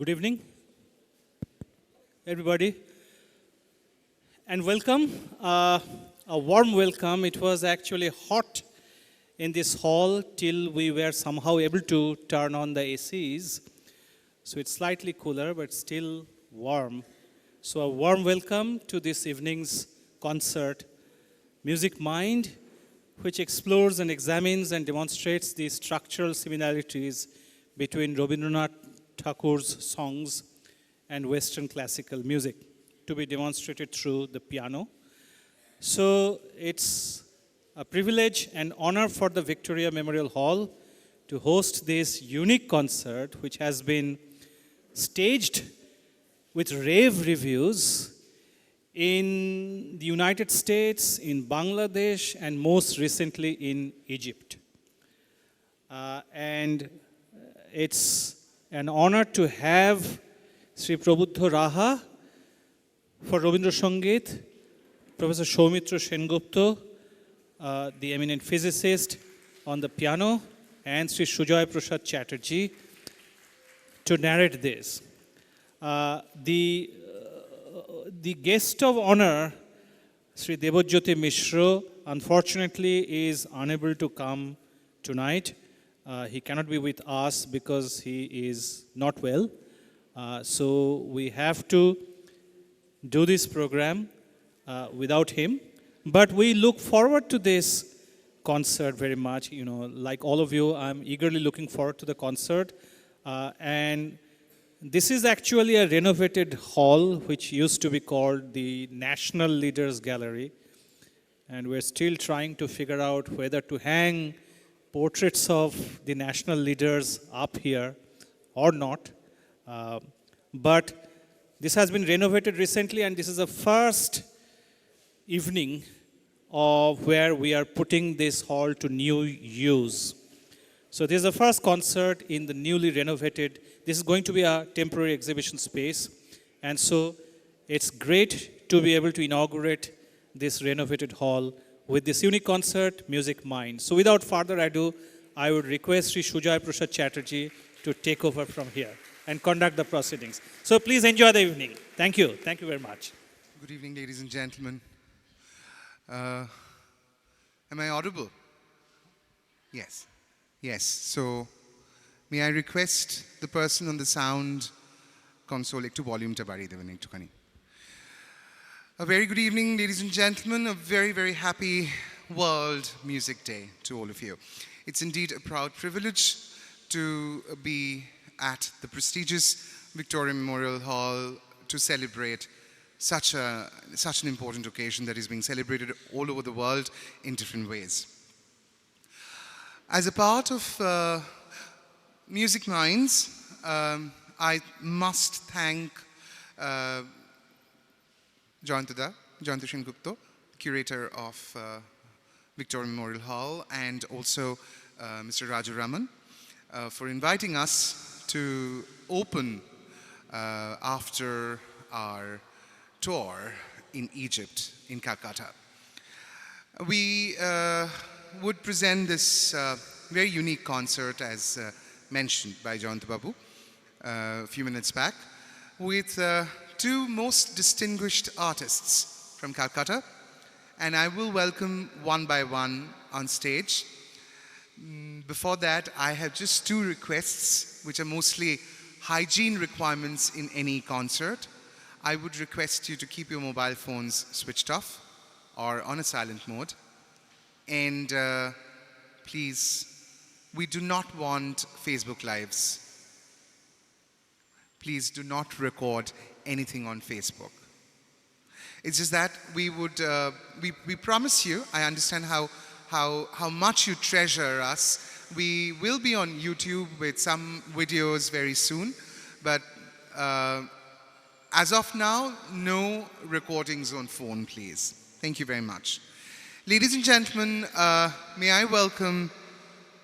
Good evening, everybody, and welcome. A warm welcome. It was actually hot in this hall till we were somehow able to turn on the ACs. So it's slightly cooler, but still warm. So a warm welcome to this evening's concert, Music Mind, which explores and examines and demonstrates the structural similarities between Rabindranath Thakur's songs and Western classical music, to be demonstrated through the piano. So it's a privilege and honor for the Victoria Memorial Hall to host this unique concert, which has been staged with rave reviews in the United States, in Bangladesh, and most recently in Egypt. And it's an honor to have Sri Prabuddha Raha for Rabindra Sangeet, Professor Soumitra Sengupta, the eminent physicist, on the piano, and Sri Sujoy Prosad Chatterjee to narrate this. The guest of honor, Sri Devajyoti Mishra, unfortunately is unable to come tonight. He cannot be with us because he is not well. So we have to do this program without him. But we look forward to this concert very much. You know, like all of you, I'm eagerly looking forward to the concert. And this is actually a renovated hall, which used to be called the National Leaders Gallery. And we're still trying to figure out whether to hang portraits of the national leaders up here or not. But this has been renovated recently, and this is the first evening of where we are putting this hall to new use. So this is the first concert in the newly renovated. This is going to be a temporary exhibition space. And so it's great to be able to inaugurate this renovated hall with this unique concert, Music Mind. So without further ado, I would request Sri Sujoy Prasad Chatterjee to take over from here and conduct the proceedings. So please enjoy the evening. Thank you. Thank you very much. Good evening, ladies and gentlemen. Am I audible? Yes. Yes. So may I request the person on the sound console to volume ta bariye deben ektukhani. A very good evening, ladies and gentlemen. A very, very happy World Music Day to all of you. It's indeed a proud privilege to be at the prestigious Victoria Memorial Hall to celebrate such an important occasion that is being celebrated all over the world in different ways. As a part of Music Minds, I must thank Jayanta Sengupta, curator of Victoria Memorial Hall, and also Mr. Raju Raman for inviting us to open after our tour in Egypt, in Calcutta. We would present this very unique concert, as mentioned by Jayanta Babu a few minutes back, with two most distinguished artists from Calcutta, and I will welcome one by one on stage. Before that, I have just two requests, which are mostly hygiene requirements in any concert. I would request you to keep your mobile phones switched off or on a silent mode. And please, we do not want Facebook Lives. Please do not record anything on Facebook. It's just that we promise you, I understand how much you treasure us. We will be on YouTube with some videos very soon, but as of now, no recordings on phone, please. Thank you very much. Ladies and gentlemen, may I welcome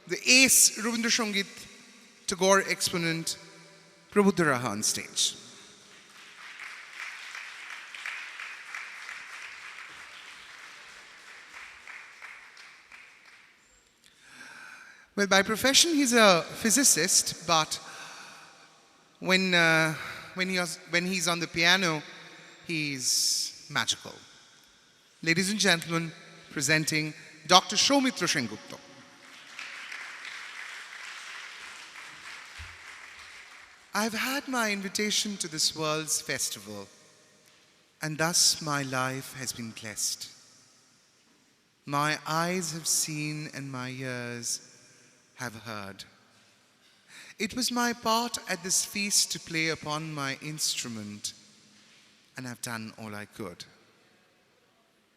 the ace Rabindra Sangeet Tagore exponent, Prabuddha Raha, on stage. Well, by profession, he's a physicist, but when he's on the piano, he's magical. Ladies and gentlemen, presenting Dr. Soumitra Sengupta. I've had my invitation to this world's festival, and thus my life has been blessed. My eyes have seen and my ears have heard. It was my part at this feast to play upon my instrument, and I've done all I could.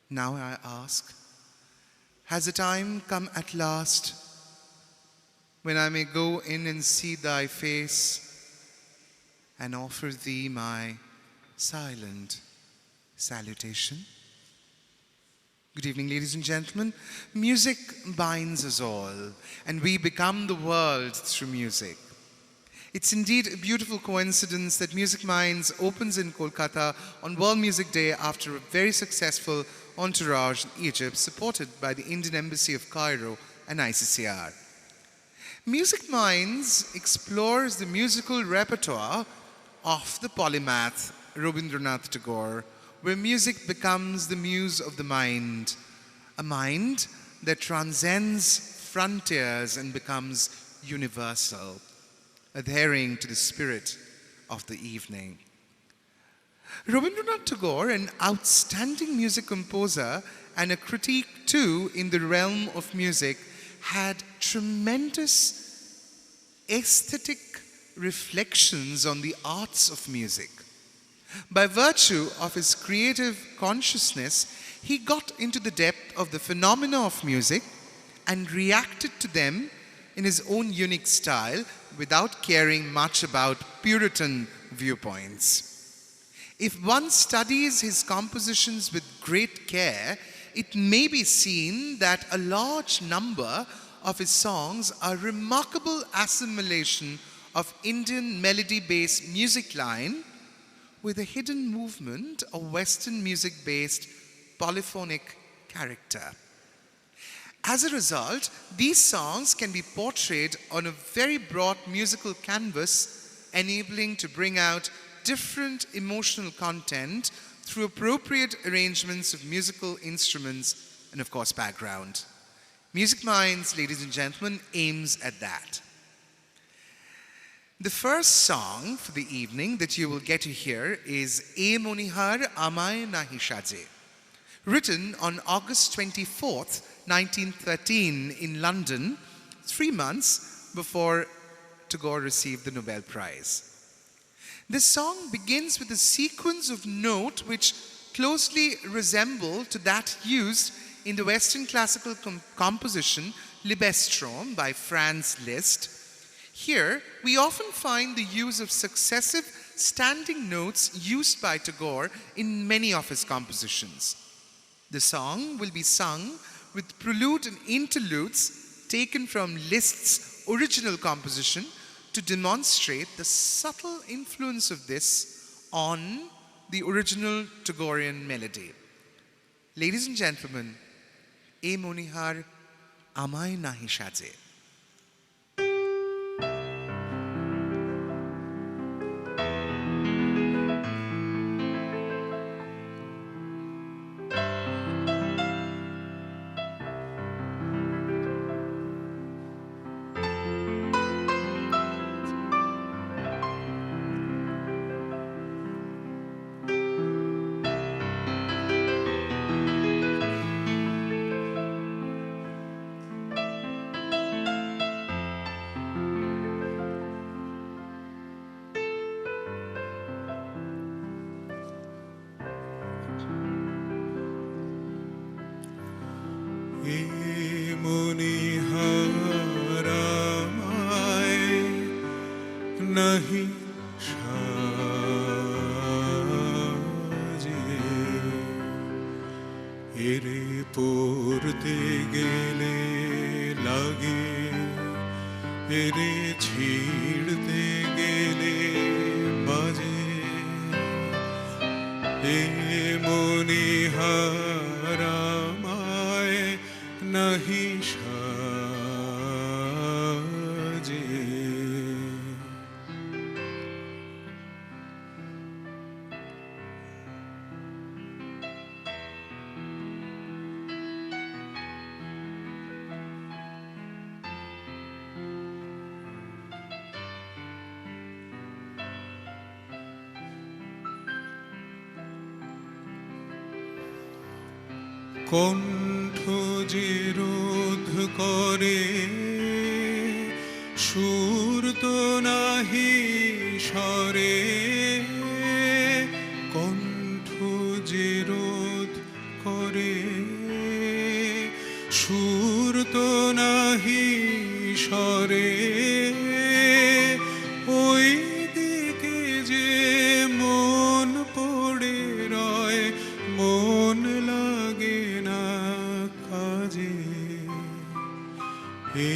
Now I ask, has the time come at last when I may go in and see thy face and offer thee my silent salutation? Good evening, ladies and gentlemen. Music binds us all, and we become the world through music. It's indeed a beautiful coincidence that Music Minds opens in Kolkata on World Music Day after a very successful entourage in Egypt, supported by the Indian Embassy of Cairo and ICCR. Music Minds explores the musical repertoire of the polymath Rabindranath Tagore, where music becomes the muse of the mind, a mind that transcends frontiers and becomes universal, adhering to the spirit of the evening. Rabindranath Tagore, an outstanding music composer and a critique too in the realm of music, had tremendous aesthetic reflections on the arts of music. By virtue of his creative consciousness, he got into the depth of the phenomena of music and reacted to them in his own unique style without caring much about Puritan viewpoints. If one studies his compositions with great care, it may be seen that a large number of his songs are remarkable assimilation of Indian melody-based music line with a hidden movement of Western music-based polyphonic character. As a result, these songs can be portrayed on a very broad musical canvas, enabling to bring out different emotional content through appropriate arrangements of musical instruments and, of course, background. Music Minds, ladies and gentlemen, aims at that. The first song for the evening that you will get to hear is E Monihar Amay Nahi Saje, written on August 24th, 1913 in London, 3 months before Tagore received the Nobel Prize. This song begins with a sequence of notes which closely resemble to that used in the Western classical composition Libestrom by Franz Liszt. Here, we often find the use of successive standing notes used by Tagore in many of his compositions. The song will be sung with prelude and interludes taken from Liszt's original composition to demonstrate the subtle influence of this on the original Tagorean melody. Ladies and gentlemen, E Monihar Amay Nahi Saje. nahi সাজে এরে পড়তে গেলে লাগে এরে ছিড়তে গেলে বাজে এ মনিহারামায় নাহি সাজে কণ্ঠ যে রোধ করে সুর তো নাহি স্বরে কণ্ঠ যে রোধ করে সুর তো নাহি স্বরে ওই দিকে যে মন পড়ে রয় মন লাগে না কাজে হে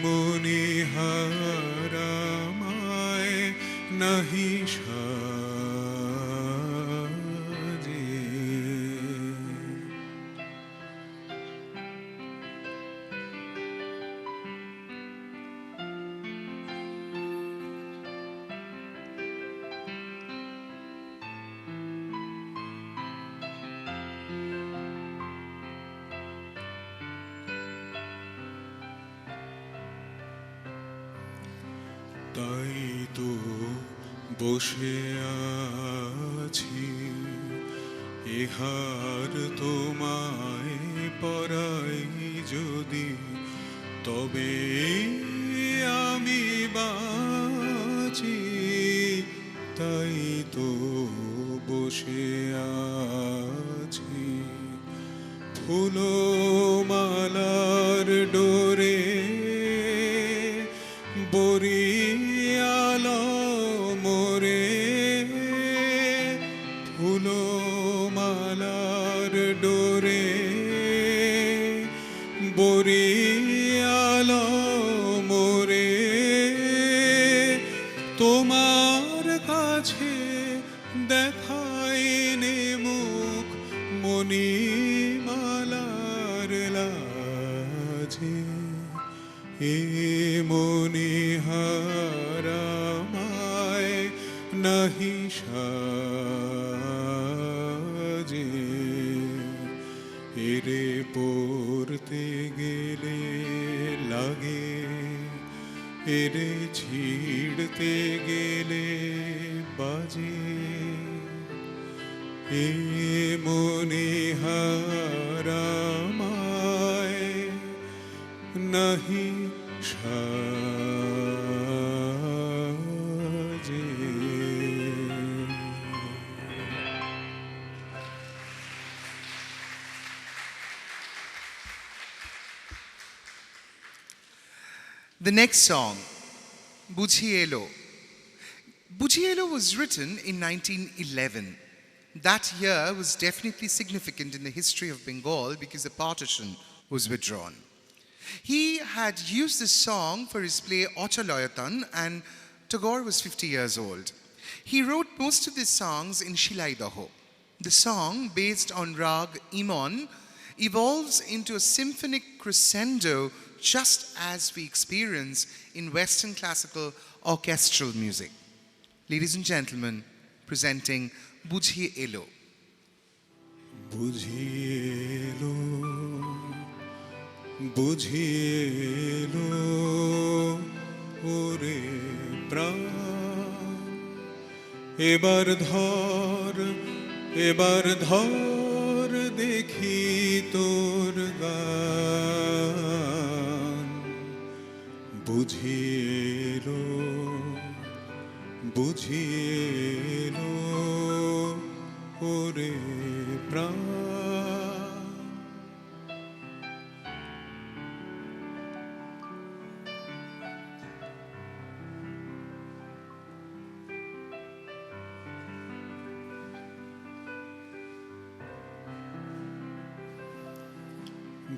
মনি হারামায় নাহি সাজে। তাই তো বসে আছি ইহার তোমায় পরাই যদি তবে আমি বাঁচি তাই তো বসে আছি ফুলো মালার ডোরে বরিয়াল মোরে ফুলো মালার ডোরে বরিয়াল মোরে তোমার কাছে দেখাইনে মুখ মণিমালার লাজে এ মনি হারামায় নাহি সাজে এরে পড়তে গেলে লাগে এরে ছিড়তে গেলে বাজে এ মনি হারামায় নাহি সাজে। The next song, Bujhielo. Bujhielo was written in 1911. That year was definitely significant in the history of Bengal because the partition was withdrawn. He had used this song for his play Ochaloyatan, and Tagore was 50 years old. He wrote most of these songs in Shilaidaho. The song, based on Rag Imon, evolves into a symphonic crescendo just as we experience in Western classical orchestral music. Ladies and gentlemen, presenting Bujhielo. বুঝিয়েলো বুঝিয়েলো ওরে প্রাণ এবার ধর দেখি তোর গান বুঝিয়েলো বুঝিয়েলো ওরে প্রাণ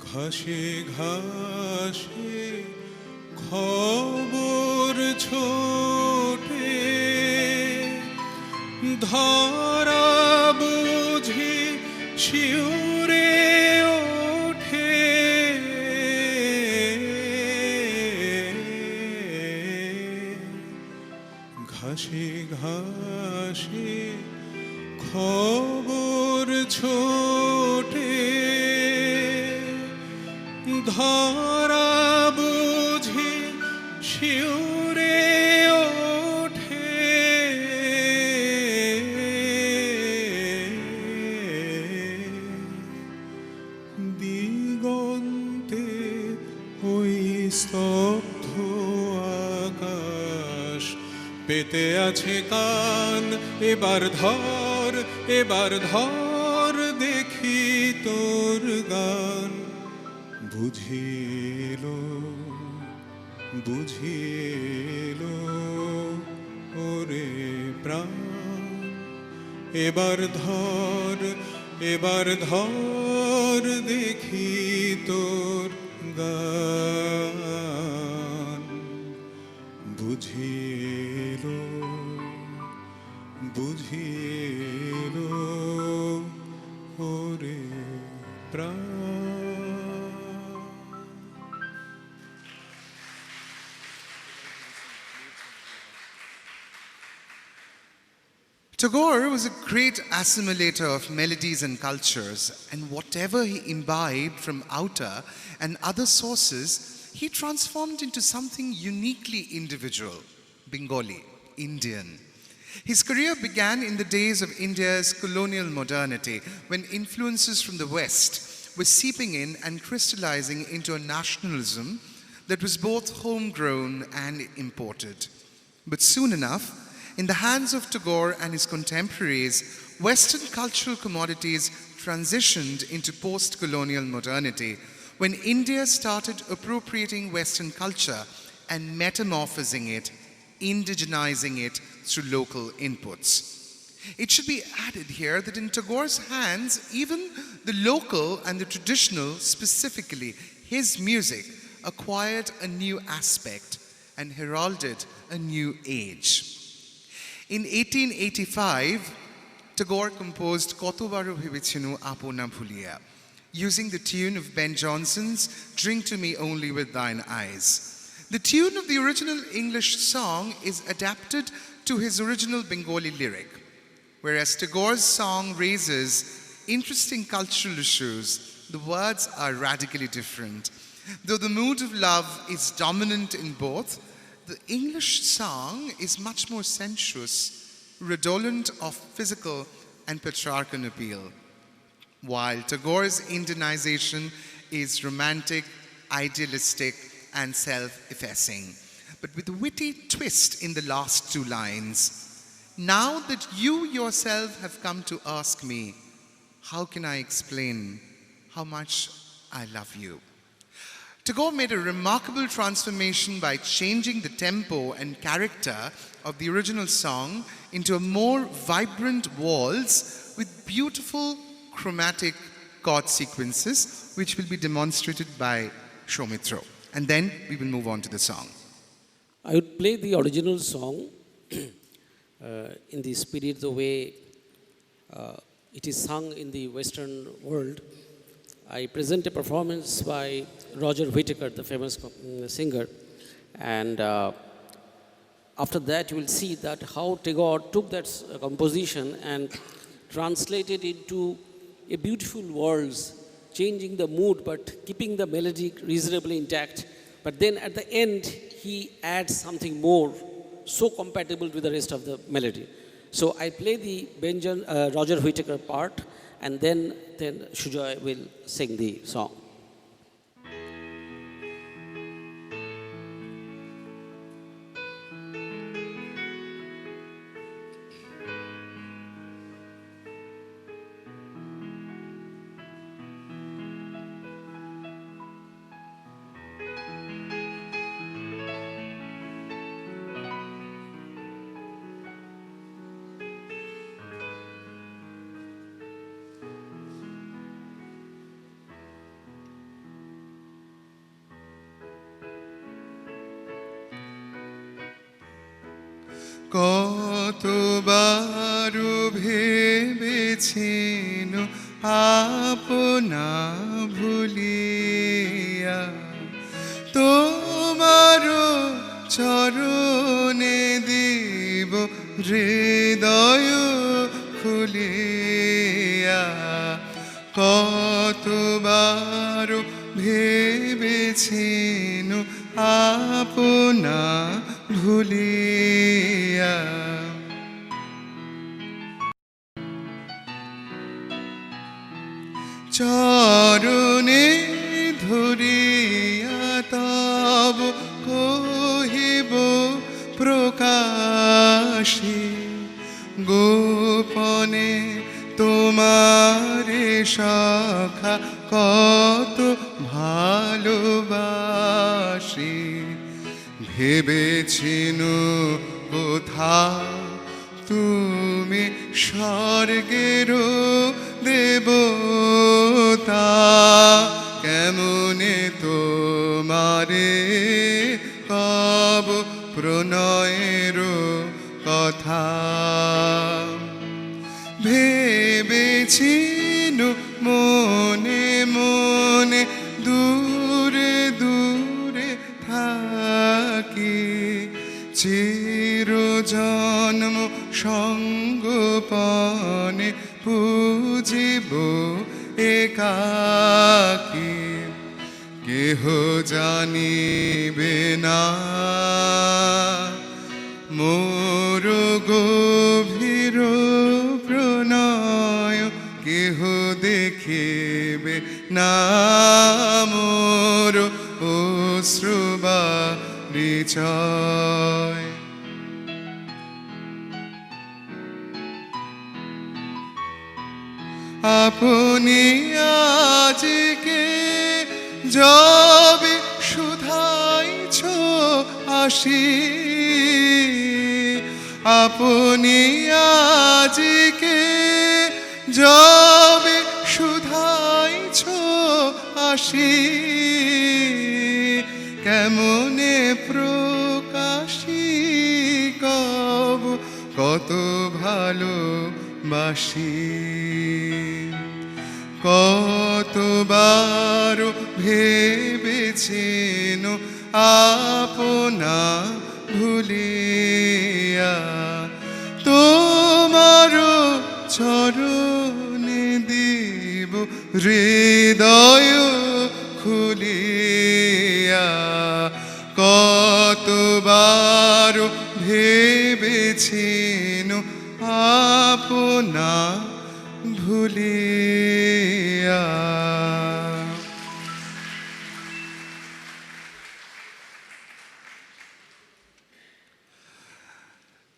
ঘাসে ঘাসে খবর ছোটে ধরা বুঝি শিউরে ওঠে ঘাসে ঘাসে খবর ছোটে ধরা বুঝি শিউরে ওঠে পেতে আছে কান, এবার ধর দেখি তোর গান। বুঝিলো ওরে প্রাণ, এবার ধর দেখি তোর গান। বুঝিলো ওরে প্রাণ। Tagore was a great assimilator of melodies and cultures, and whatever he imbibed from outer and other sources, he transformed into something uniquely individual, Bengali, Indian. His career began in the days of India's colonial modernity, when influences from the West were seeping in and crystallizing into a nationalism that was both homegrown and imported. But soon enough, in the hands of Tagore and his contemporaries, Western cultural commodities transitioned into post-colonial modernity, when India started appropriating Western culture and metamorphosing it, indigenizing it through local inputs. It should be added here that in Tagore's hands, even the local and the traditional, specifically his music, acquired a new aspect and heralded a new age. In 1885, Tagore composed Koto Baro Bhebechinu Apona Bhuliya, using the tune of Ben Jonson's Drink to Me Only with Thine Eyes. The tune of the original English song is adapted to his original Bengali lyric, whereas Tagore's song raises interesting cultural issues. The words are radically different. Though the mood of love is dominant in both, the English song is much more sensuous, redolent of physical and patriarchal appeal, while Tagore's Indianization is romantic, idealistic, and self-effacing, but with a witty twist in the last two lines. Now that you yourself have come to ask me, how can I explain how much I love you? Tagore made a remarkable transformation by changing the tempo and character of the original song into a more vibrant waltz with beautiful chromatic chord sequences, which will be demonstrated by Soumitra. And then we will move on to the song. I would play the original song in the spirit, the way it is sung in the Western world. I present a performance by Roger Whittaker, the famous singer, and after that you will see that how Tagore took that composition and translated into a beautiful waltz, changing the mood but keeping the melody reasonably intact. But then at the end he adds something more, so compatible with the rest of the melody. So I play the Roger Whittaker part, and then Sujoy will sing the song. কতবার ভেবেছিনু আপনা ভুলিয়া, তোমার চরণে দিব হৃদয় খুলিয়া। কতবার ভেবেছিনু আপনা ভুলিয়া, চরণে ধরিয়া তব কহিব প্রকাশ আসি গোপনে তোমারে সখা কত ভালোবাসি ভেবেছিনু কোথা তুমি স্বর্গেরও দেবতা কেমনে তোমারে কব প্রণয়েরও কথা ভেবেছিনু মনে মনে দূরে দূরে থাকি চির জন্ম সঙ্গোপনে পুজিব একাকী কেহ জানিবে না মোর গভীর প্রণয় কেহ দেখিবে না মোর অশ্রুবারিচয় আপনি আজকে যবে শুধাইছ আসি আপনি আজকে যবে শুধাইছ আসি কেমনে প্রকাশী কব কত ভালোবাসি কতবার ভেবেছেন আপনা ভুলিয়া তোমার চরণে দিব হৃদয় খুলিয়া কতবার ভেবেছেন আপনা ভুলিয়া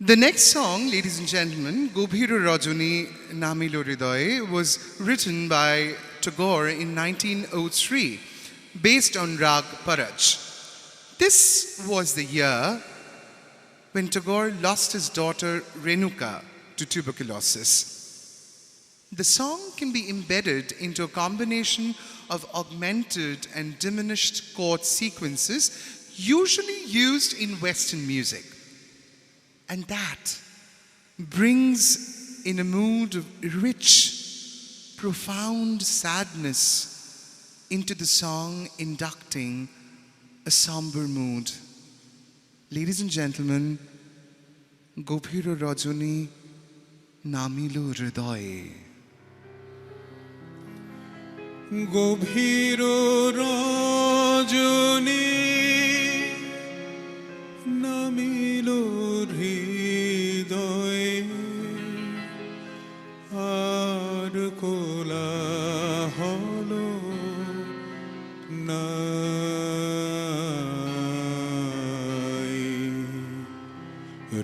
The next song, ladies and gentlemen, Gobhiro Rajani Namilo Hridaye, was written by Tagore in 1903, based on Rag Paraj. This was the year when Tagore lost his daughter Renuka to tuberculosis. The song can be embedded into a combination of augmented and diminished chord sequences usually used in Western music. And that brings in a mood of rich, profound sadness into the song, inducting a somber mood. Ladies and gentlemen, Gobhiro Rajani Namilo Hridaye. গভীর রজনী নামিল হৃদয়ে আর কোলাহল নাই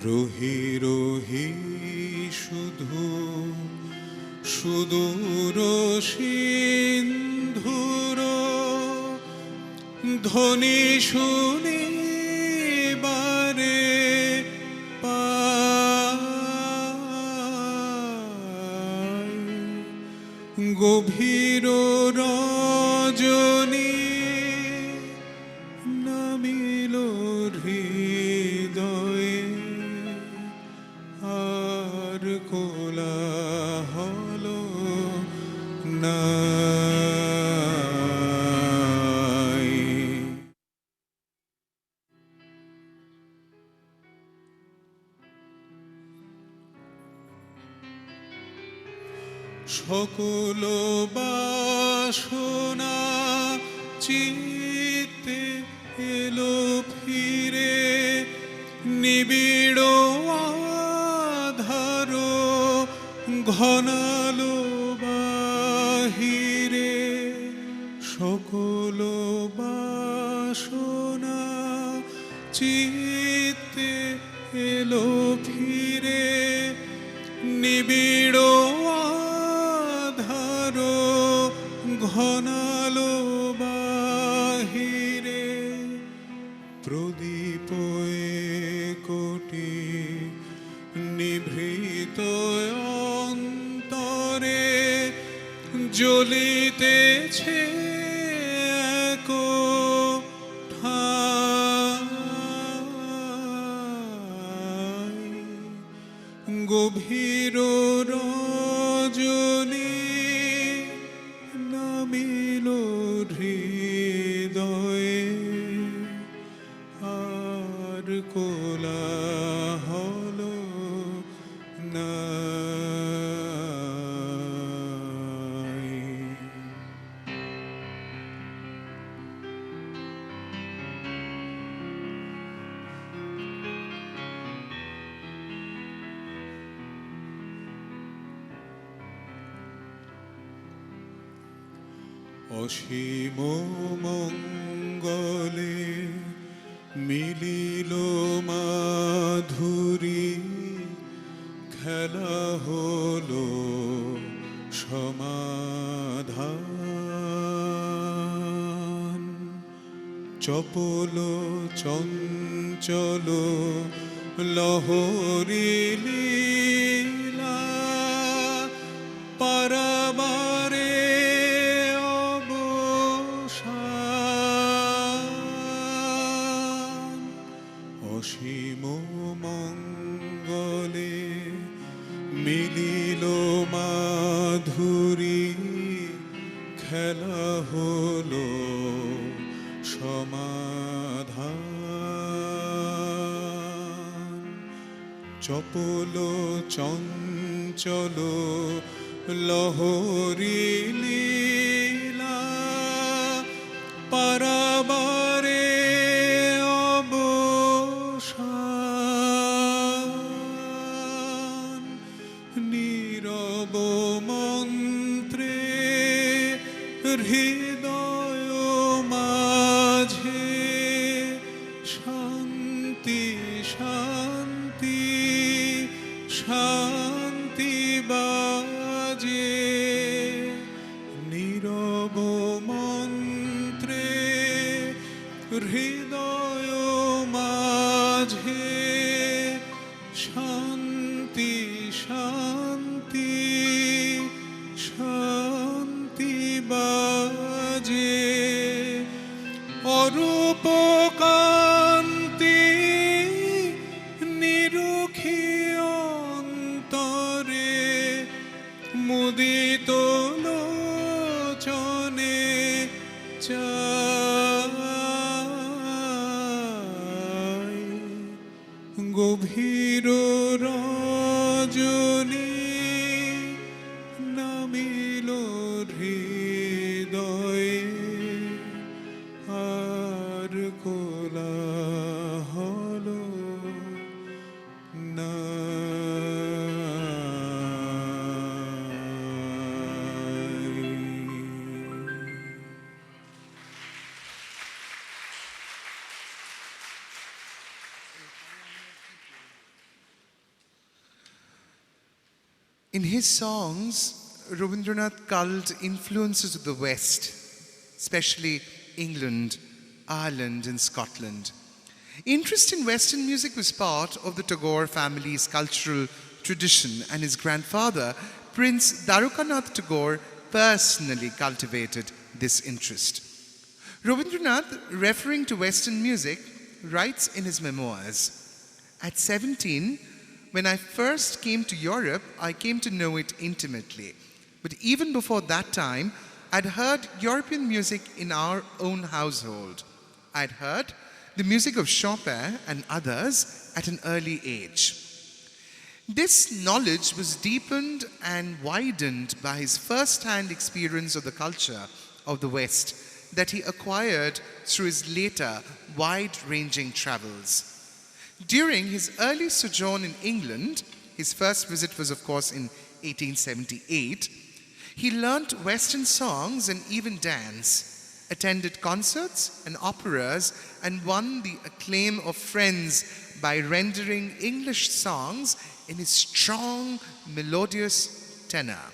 রহি রহি শুধু সুদূর সিন্ধুর ধ্বনি শুনিবারে পাই গভীর রজনী নামিল হৃদয়ে আর কোলাহল নাই সকল বাসনা চিত্তে এলো ফিরে নিবিড় আধার ঘনালো বাহিরে সকল বাসনা চিত্তে এলো ফিরে নিবিড় আধার ঘনালো বাহিরে প্রদীপ কোটি নিভৃত অন্তরে জ্বলিতেছে এক ঠাই গভীর রজনী নামিল হৃদয়ে আর কোলাহল নাই। অসীম মঙ্গলে মিলিল মাধুরী খেলা হলো সমাধান চপল চঞ্চল লহরী লীলা পারাবারে অবসান অসীম মঙ্গলে মিলিল মাধুরী খেলা হলো সমাধান চপল চঞ্চল লহরী লীলা পারাবারে অবসান নীরব মন্ত্রে হৃদয় মাঝে শান্তি শান্তি শান্তি বাজে নীরব মন্ত্রে হৃদয় মাঝে শান্তি শান্তি শান্তি বাজে অরূপ কান্তি নিরুখি অন্তরে মুদিত লোচনে চাই গভীর রজনী নামিল হৃদয়ে আর কোলাহল নাই। In his songs, Rabindranath culled influences of the West, especially England, Ireland, and Scotland. Interest in Western music was part of the Tagore family's cultural tradition, and his grandfather, Prince Darukanath Tagore, personally cultivated this interest. Rabindranath, referring to Western music, writes in his memoirs, "At 17, when I first came to Europe, I came to know it intimately. But even before that time, I'd heard European music in our own household. I'd heard the music of Chopin and others at an early age." This knowledge was deepened and widened by his first-hand experience of the culture of the West that he acquired through his later wide-ranging travels. During his early sojourn in England, his first visit was of course in 1878, he learnt Western songs and even dance, attended concerts and operas, and won the acclaim of friends by rendering English songs in his strong, melodious tenor.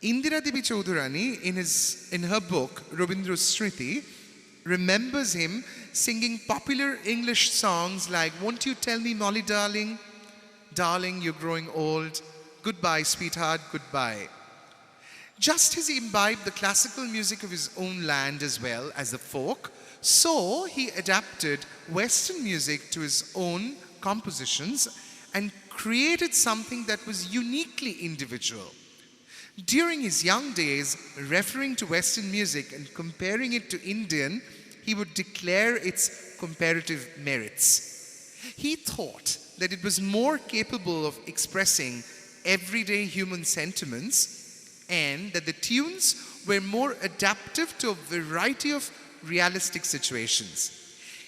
Indira Devi Chaudhurani, in her book Rabindra Smriti, remembers him singing popular English songs like "Won't You Tell Me, Molly Darling," "Darling, You're Growing Old," "Goodbye, Sweetheart, Goodbye." Just as he imbibed the classical music of his own land as well as the folk, so he adapted Western music to his own compositions and created something that was uniquely individual. During his young days, referring to Western music and comparing it to Indian, he would declare its comparative merits. He thought that it was more capable of expressing everyday human sentiments and that the tunes were more adaptive to a variety of realistic situations.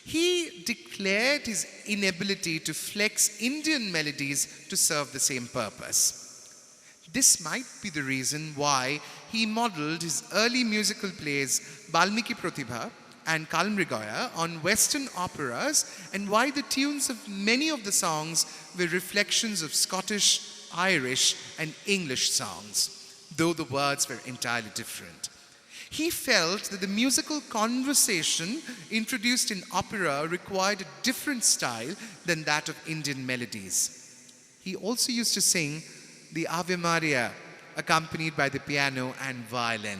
He declared his inability to flex Indian melodies to serve the same purpose. This might be the reason why he modeled his early musical plays Balmiki Pratibha and Kalmrigaya on Western operas, and why the tunes of many of the songs were reflections of Scottish, Irish, and English songs, though the words were entirely different. He felt that the musical conversation introduced in opera required a different style than that of Indian melodies. He also used to sing the Ave Maria, accompanied by the piano and violin.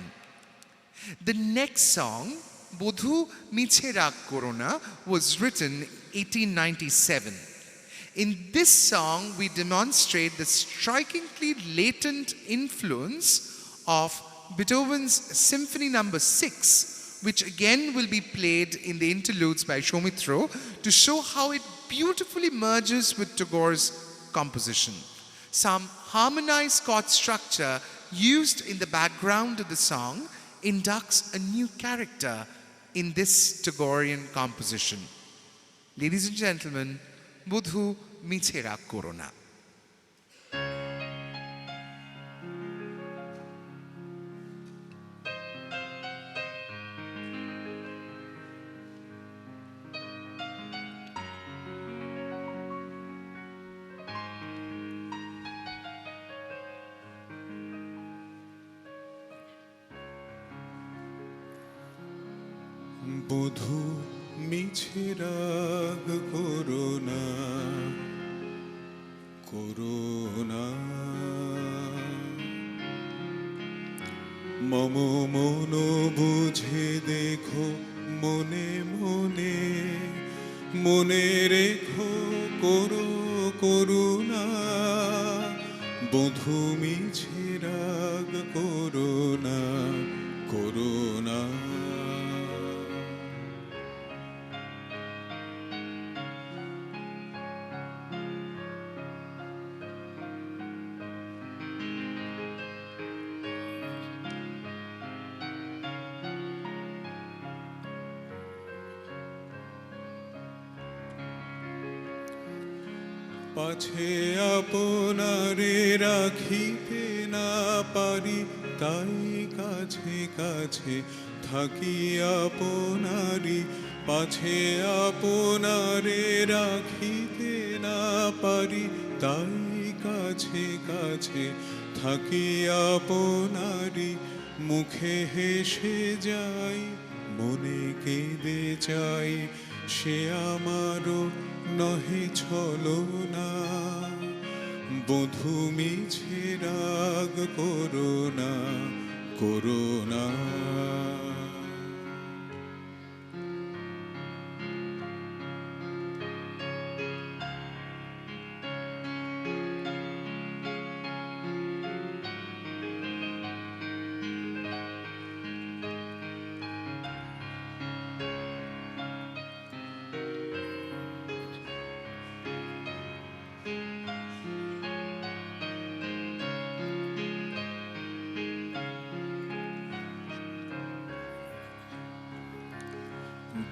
The next song, Bodhu Miche Rag Korona, was written 1897. In this song, we demonstrate the strikingly latent influence of Beethoven's Symphony No. 6, which again will be played in the interludes by Soumitra to show how it beautifully merges with Tagore's composition. Some harmonized chord structure used in the background of the song inducts a new character in this Tagorean composition. Ladies and gentlemen, Bodhu Miche Rag Korona. বধূ মিছে রাগ corona corona মম মন বুঝে দেখো মনে মনে মনে রেখো করো করুণা বধূ মিছে রাগ করোনা করোনা পাছে আপনারে রাখিতে না পারি তাই কাছে কাছে থাকি আপনারি পাছে আপনারে রাখিতে না পারি তাই কাছে কাছে থাকি আপনারি মুখে হেসে যাই মনে কেঁদে চাই সে আমারও নহে ছলনা বধূ মিছে রাগ করোনা করোনা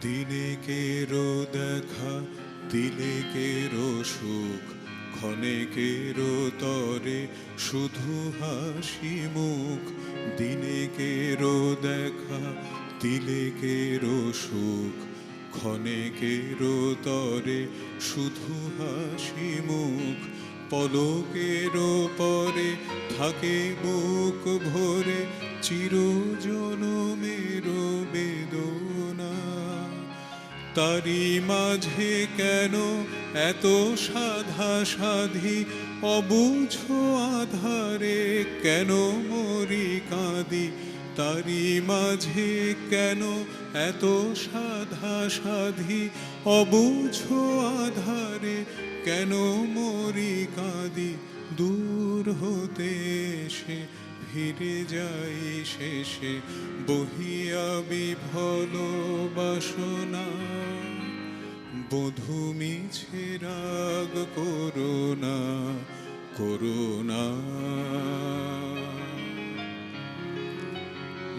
দিনে কেরো দেখা দিলে কেরো সুখ ক্ষণে কেরো তরে শুধু হাসি মুখ দিনে কেরো দেখা দিলে কেরো সুখ ক্ষণেকের তরে শুধু হাসি মুখ, পলকের পরে থাকে বুক ভরে চিরজনমের বেদনা। তারি মাঝে কেন এত সাধা সাধি, অবুঝ আধারে কেন মরি কাঁদি। তারি মাঝে কেন এত সাধা সাধি, অবুঝ আধারে কেন মরি কাঁদি। দূর হতে এসে ফিরে যাই শেষে, বহিয়া বিফল বাসনা। বধূ মিছে রাগ করুণা করুণা।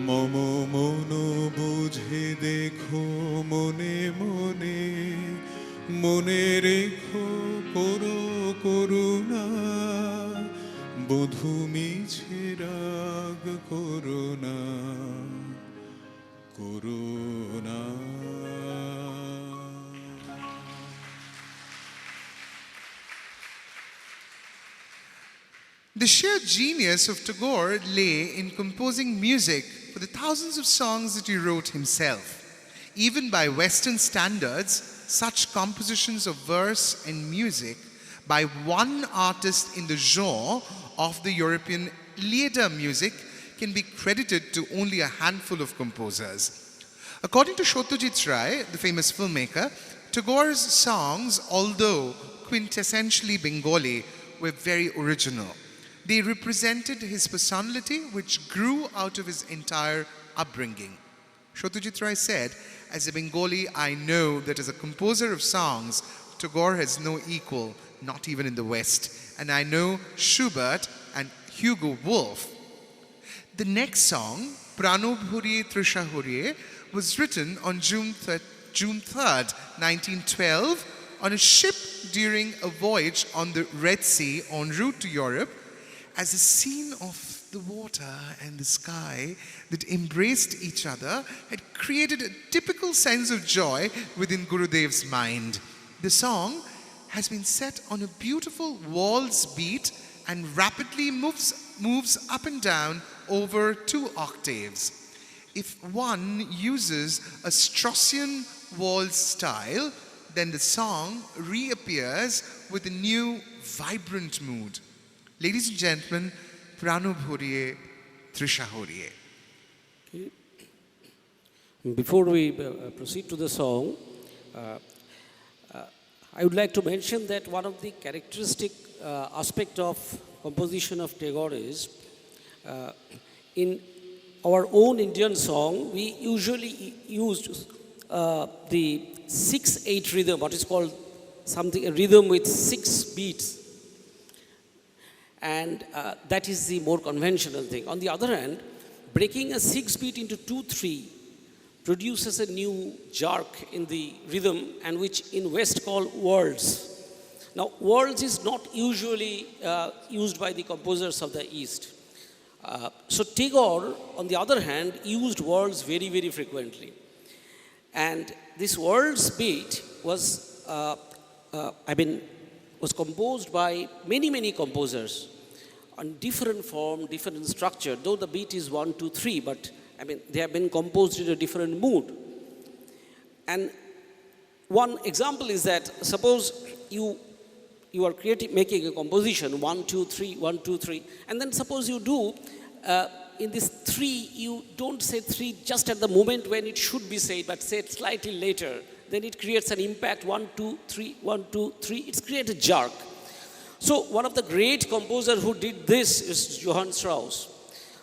মম মন বুঝে দেখো মনে মনে, মনে রেখো করো করুণা। বধূ মিছে রাগ করুণা করুণা। The sheer genius of Tagore lay in composing music for the thousands of songs that he wrote himself. Even by Western standards, such compositions of verse and music by one artist in the genre of the European lieder music can be credited to only a handful of composers. According to Chatterjee Rai, the famous filmmaker, Tagore's songs, although quintessentially Bengali, were very original. They represented his personality, which grew out of his entire upbringing. Chatterjee Rai said, "As a Bengali, I know that as a composer of songs, Tagore has no equal, not even in the West. And I know Schubert and Hugo Wolf." The next song, Pranobhuriye Trishahuriye, was written on June 3rd, 1912, on a ship during a voyage on the Red Sea en route to Europe, as a scene of the water and the sky that embraced each other had created a typical sense of joy within Gurudev's mind. The song has been set on a beautiful waltz beat and rapidly moves up and down over 2 octaves. If one uses a Straussian waltz style, then the song reappears with a new, vibrant mood. Ladies and gentlemen, Pranobhuriye Trishahuriye. Before we proceed to the song, I would like to mention that one of the characteristic aspect of composition of Tagore is in our own Indian song, we usually used the 6/8 rhythm, what is called a rhythm with 6 beats. And that is the more conventional thing. On the other hand, breaking a 6 beat into 2/3 produces a new jerk in the rhythm, and which in West call words. Now, words is not usually used by the composers of the East. So Tagore, on the other hand, used words very, very frequently. And this words beat was composed by many, many composers on different form, different structure, though the beat is 1, 2, 3, but they have been composed in a different mood. And one example is that suppose you are making a composition, 1, 2, 3, 1, 2, 3, and then suppose you do, in this 3, you don't say 3 just at the moment when it should be said, but say it slightly later. Then it creates an impact, 1, 2, 3, 1, 2, 3. It's created a jerk. So one of the great composers who did this is Johann Strauss.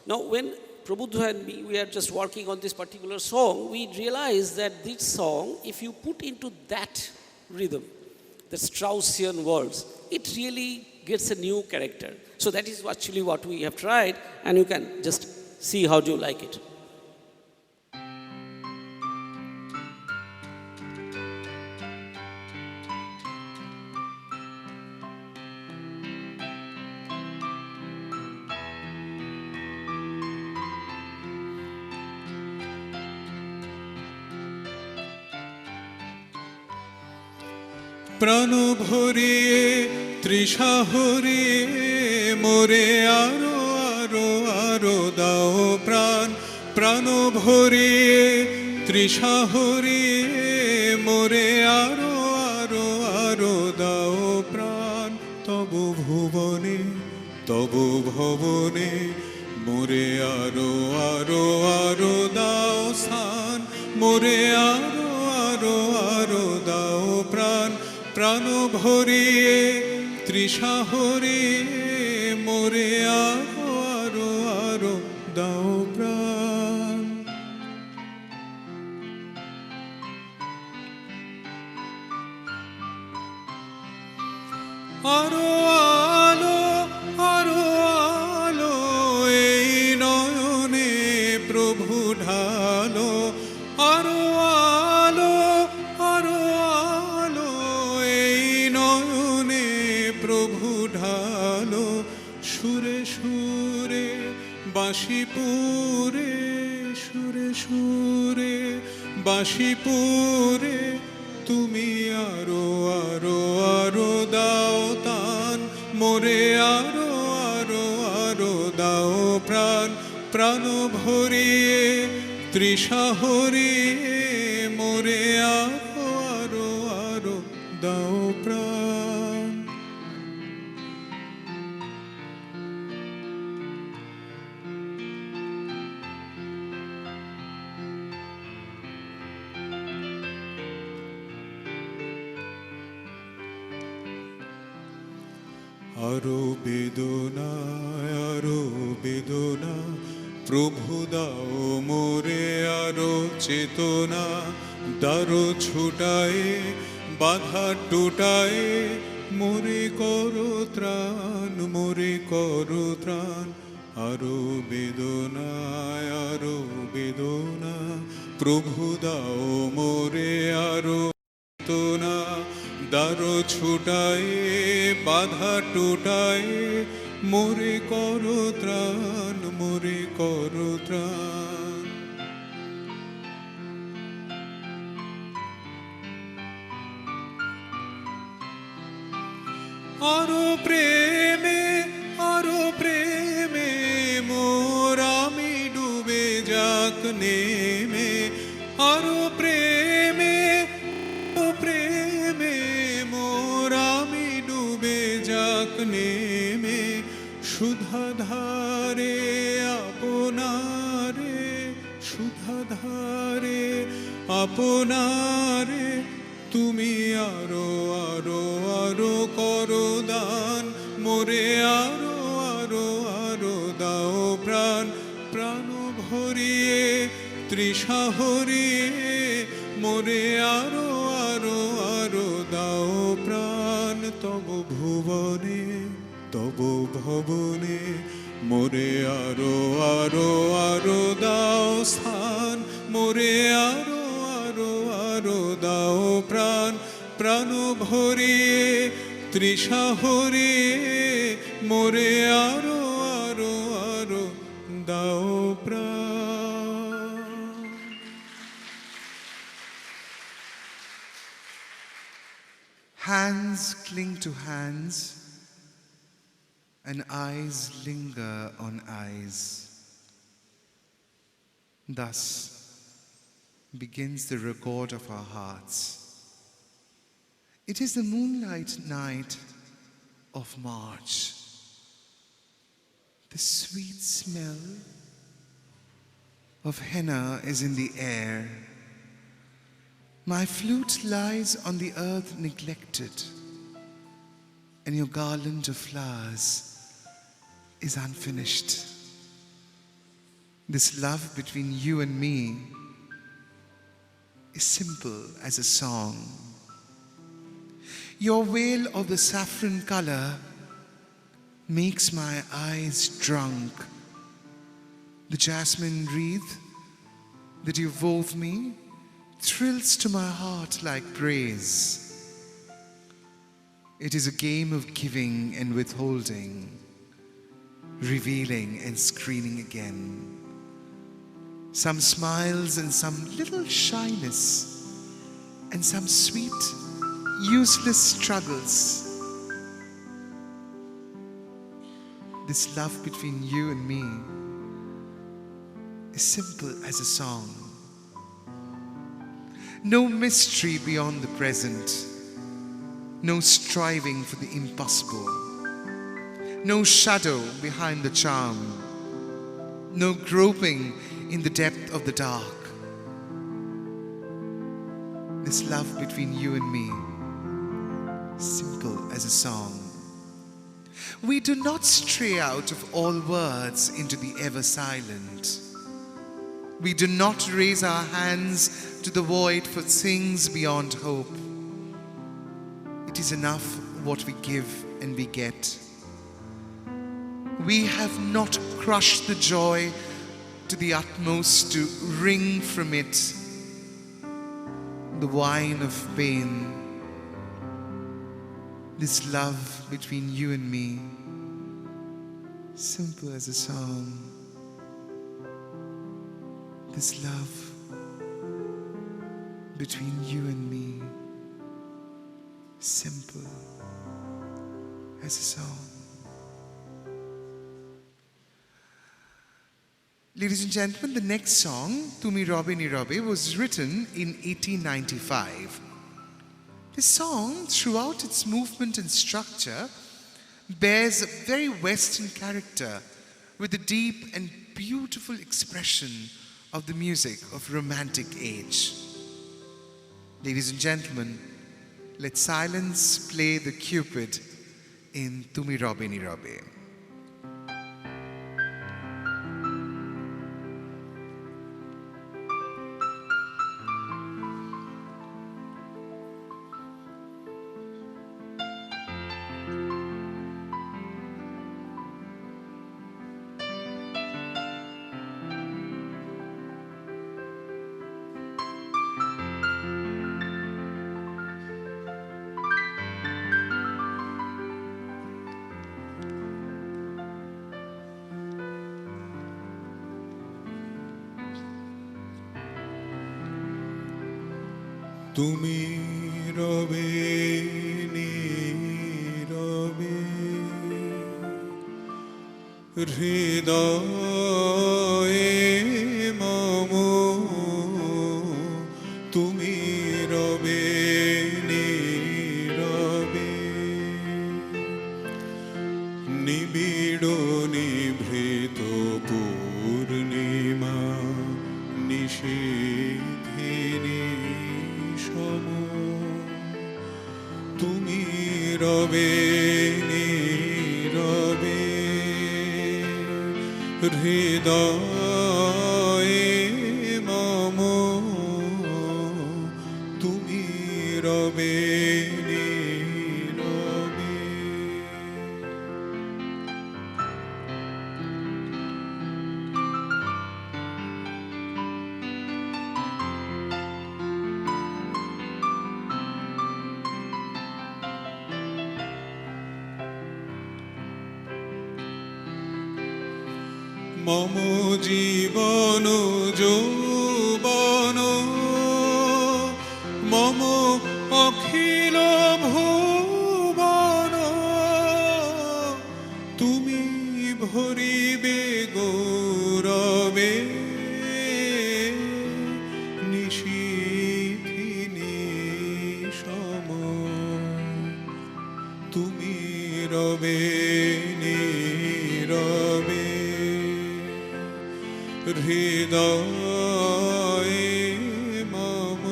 Now when Prabuddha and me, we are just working on this particular song, we realized that this song, if you put into that rhythm, the Straussian words, it really gets a new character. So that is actually what we have tried, and you can just see how do you like it. প্রাণ ভরিয়ে তৃষা হরিয়ে মোরে আরো আরো আরো দাও প্রাণ প্রাণ ভরিয়ে তৃষা হরিয়ে মোরে আরো আরো আরো দাও প্রাণ তবু ভুবনে তবু ভবনে মোরে আরো আরো আরো দাও স্থান মোরে আরো আরো আরো দাও প্রাণ প্রাণ ভরিয়ে তৃষা হরিয়ে মোরে আরো আরো আরো দাও প্রাণ আরো আলো আরো আলো এই নয়নে প্রভু ঢালো আরো আলো আরো আলো এই নয়নে প্রভু ঢালো সুরে সুরে বাঁশিপুরে সুরে সুরে বাঁশিপুরে তুমি আরো আরো আরো দাও তান মোরে আরো আরো আরো দাও প্রাণ প্রাণ ভরিয়ে তৃষা হরিয়ে মোরে আরো আরো আরো দাও প্রাণ আরো বেদনা আরো বেদনা প্রভু দাও মোরে আরো চেতনা দারো ছুটায়ে বাধা টুটায়ে মোরে করো ত্রাণ মোরে করো ত্রাণ আরো বেদনা আরো বেদনা প্রভু দাও মোরে আরো চেতনা দারো ছুটায়ে বাধা টুটায়ে মোরে করো ত্রাণ মোরে করো ত্রাণ আরো প্রেমে মোর আমি ডুবে যাক নেমে আরো প্রেমে মোর আমি ডুবে যাক নেমে সুধাধারে আপনারে সুধাধারে আপনারে তুমি আরো আরো আরো করো দান মোরে আরো আরো আরো দাও প্রাণ প্রাণ ভরিয়ে তৃষা হরিয়ে মোরে আরো আরো আরো দাও প্রাণ তব ভুবনে তব ভবনে মোরে আরো আরো আরো দাও স্থান মোরে আরো আরো আরো দাও প্রাণ প্রাণ ভরিয়ে তৃষা হরিয়ে মোরে আরো আরো আরো দাও প্রাণ Hands cling to hands and eyes linger on eyes. Thus begins the record of our hearts. It is the moonlight night of March. The sweet smell of henna is in the air. My flute lies on the earth neglected, and your garland of flowers is unfinished. This love between you and me is simple as a song. Your veil of the saffron color makes my eyes drunk. The jasmine wreath that you wove me thrills to my heart like praise. It is a game of giving and withholding, revealing and screening again. Some smiles and some little shyness, and some sweet useless struggles. This love between you and me is simple as a song. No mystery beyond the present, no striving for the impossible, no shadow behind the charm, no groping in the depth of the dark. This love between you and me, simple as a song. We do not stray out of all words into the ever silent. We do not raise our hands to the void for things beyond hope. It is enough what we give and we get. We have not crushed the joy to the utmost to wring from it the wine of pain. This love between you and me, simple as a song. This love between you and me, simple as a song. Ladies and gentlemen, the next song, Tumi Robe Ni Robe, was written in 1895. This song, throughout its movement and structure, bears a very Western character with a deep and beautiful expression of the music of romantic age. Ladies and gentlemen, let silence play the Cupid in Tumi Robe Ni Robe. তুমি রবে নীরবে হৃদয়ে মম, তুমি রবে নীরবে নিবিড় নিভৃত পূর্ণিমা নিশীথিনী সম, তুমি রবে নীরবে হৃদয়ে মম, তুমি রবে নীরবে। মম জীবন যৌবন মম অখিল ভুবন, তুমি ভরিবে গৌরবে নিশীথিনী সম, তুমি রবে নীরবে হৃদয়ে মম,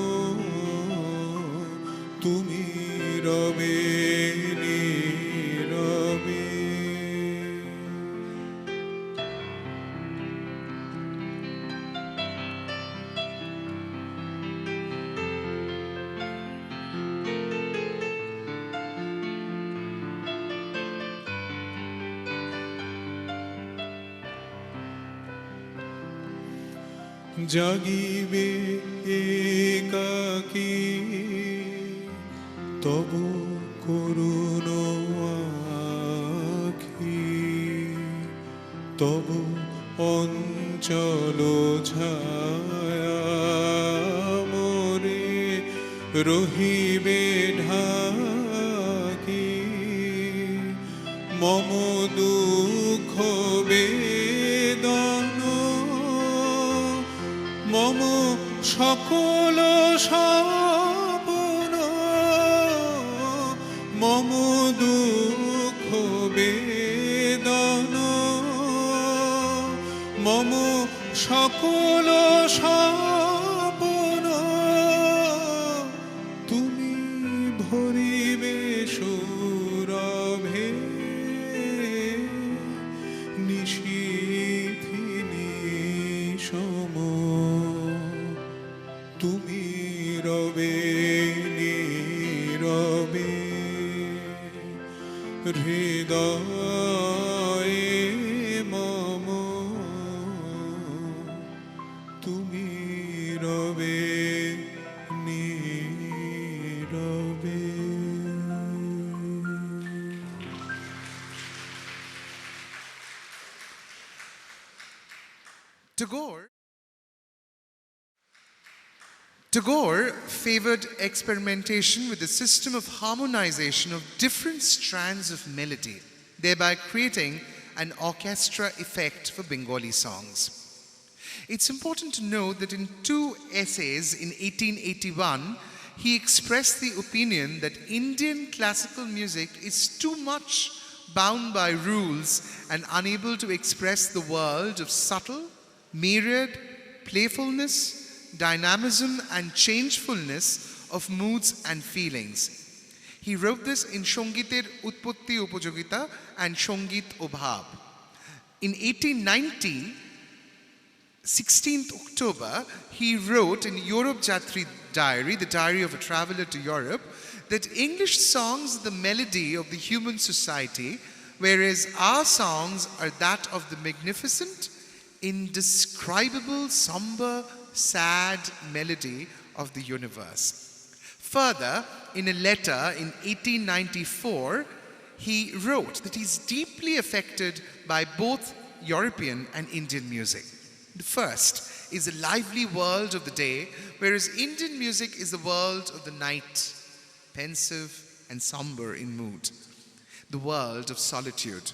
তুমি রবে নীরবে। জাগিবে একাকী তবু করুণ আখি, তবু অঞ্চল ছায়া মোরে রহিবে ঢাকি মম দুঃখ বেদন মম সকল স্বপ্ন মম দুঃখ বেদন মম সকল স্বপ্ন তুমি ভরিবে সৌরভে নিশীথিনী সম তুমি রবে নীরবে হৃদয়ে মম তুমি রবে নীরবে। Tagore favored experimentation with the system of harmonization of different strands of melody, thereby creating an orchestra effect for Bengali songs. It's important to note that in two essays in 1881, he expressed the opinion that Indian classical music is too much bound by rules and unable to express the world of subtle, myriad, playfulness, dynamism and changefulness of moods and feelings. He wrote this in Shongiter Utpotti Upojogita and Shongit Obhab. In 1890, 16th October, he wrote in Europe Jatri Diary, the diary of a traveler to Europe, that English songs are the melody of the human society, whereas our songs are that of the magnificent, indescribable, somber, sad melody of the universe. Further, in a letter in 1894, he wrote that he's deeply affected by both European and Indian music. The first is the lively world of the day, whereas Indian music is the world of the night, pensive and somber in mood, the world of solitude.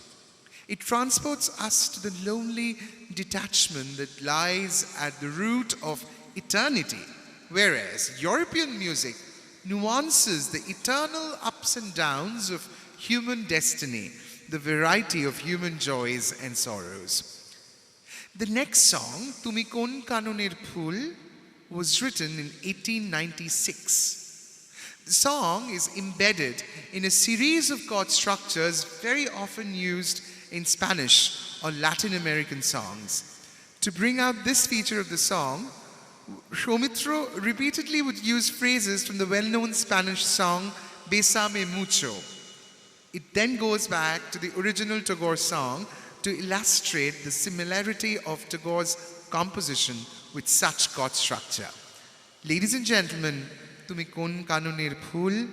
It transports us to the lonely detachment that lies at the root of eternity, whereas European music nuances the eternal ups and downs of human destiny, the variety of human joys and sorrows. The next song, Tumi Kon Kanoner Phul, was written in 1896. The song is embedded in a series of chord structures very often used in Spanish or Latin American songs. To bring out this feature of the song, Soumitra repeatedly would use phrases from the well-known Spanish song Bésame Mucho. It then goes back to the original Tagore song to illustrate the similarity of Tagore's composition with such chord structure. Ladies and gentlemen, Tumi Kon Kanoner Phul,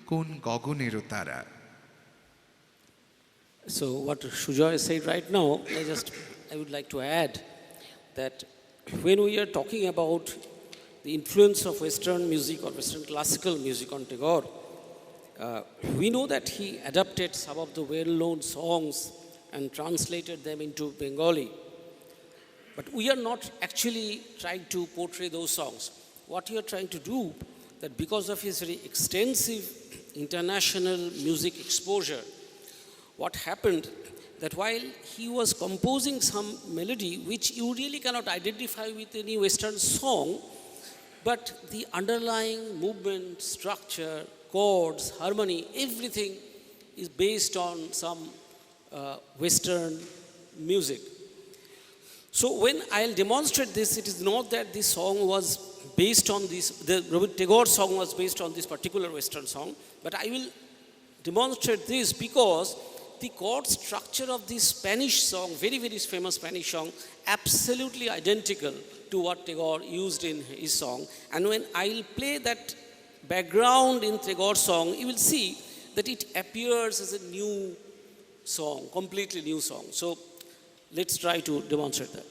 Kon Gogoner Tara. So what Sujoy said right now, I would like to add that when we are talking about the influence of Western music or Western classical music on Tagore, we know that he adapted some of the well-known songs and translated them into Bengali. But we are not actually trying to portray those songs. What we are trying to do, that because of his very extensive international music exposure, what happened that while he was composing some melody which you really cannot identify with any Western song, but the underlying movement, structure, chords, harmony, everything is based on some Western music. So when I'll demonstrate this, it is not that this song was based on this, the Tagore song was based on this particular Western song, but I will demonstrate this because the chord structure of this Spanish song, very, very famous Spanish song, absolutely identical to what Tagore used in his song. And when I'll play that background in Tagore's song, you will see that it appears as a new song, completely new song. So let's try to demonstrate that.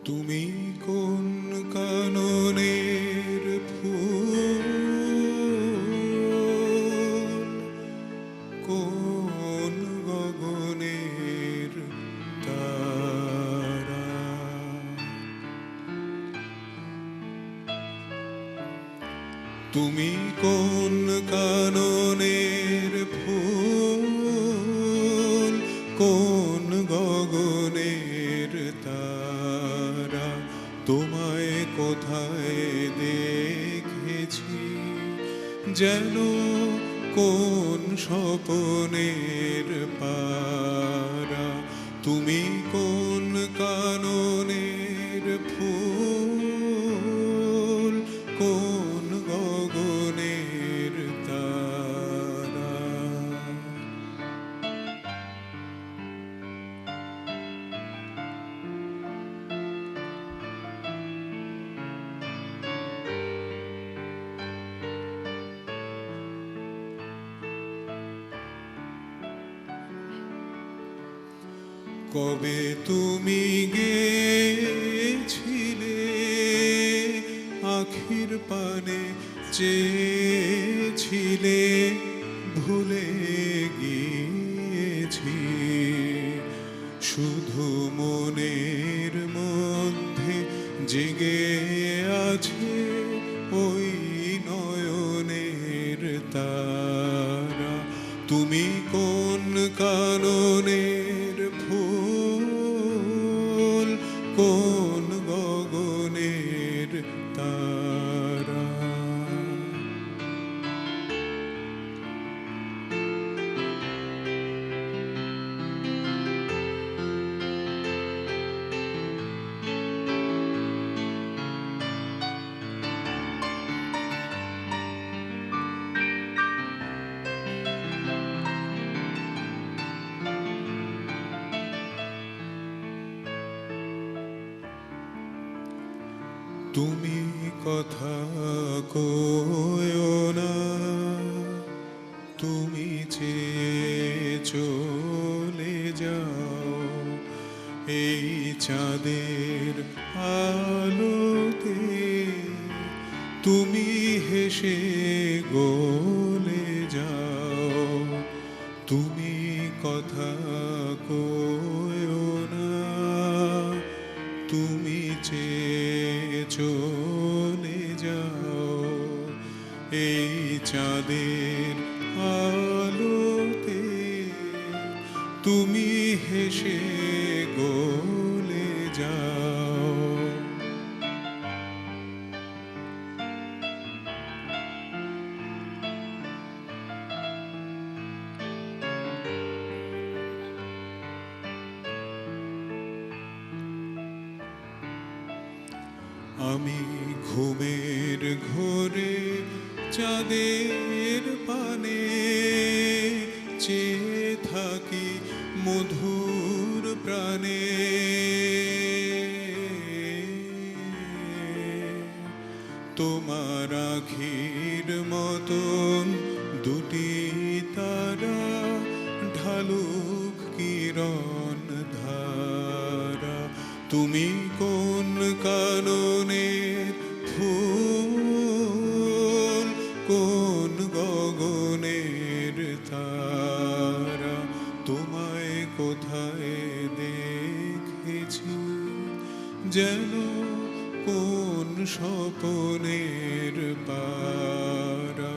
তুমি কোন কাননের ফুল, কোন গগনের তারা, তুমি কোন কাননের ফুল, কোন গগনের তারা, তোমায় কোথায় দেখেছি যেন কোন স্বপনের পারা, তুমি কোন কাননের ফুল, কোন গগনের তারা। কবে তুমি গেছিলে আখির পানে চেয়েছিলে, ভুলে গিয়েছি শুধু মনের মধ্যে জেগে আছে ওই নয়নের তারা, তুমি কোন কাননের ফুল, কোন গগনের তারা। তুমি কথা কয়ো না, তুমি চেয়ে চলে যাও এই চাঁদের আলোতে, তুমি হেসে গলে যাও, তুমি কথা কয়ো না, তুমি চেয়ে চলে যাও এই চাঁদের আলোতে, তুমি হেসে গলে যাও। আমি ঘুমের ঘোরে চাঁদের পানে চেয়ে থাকি মধুর প্রাণে, তোমার আখির মতন দুটি তারা ঢালুক কিরণ ধারা, তুমি কোন কাননের ফুল, কোন গগনের তারা, তোমায় কোথায় দেখেছি যেন কোন স্বপনের পারা,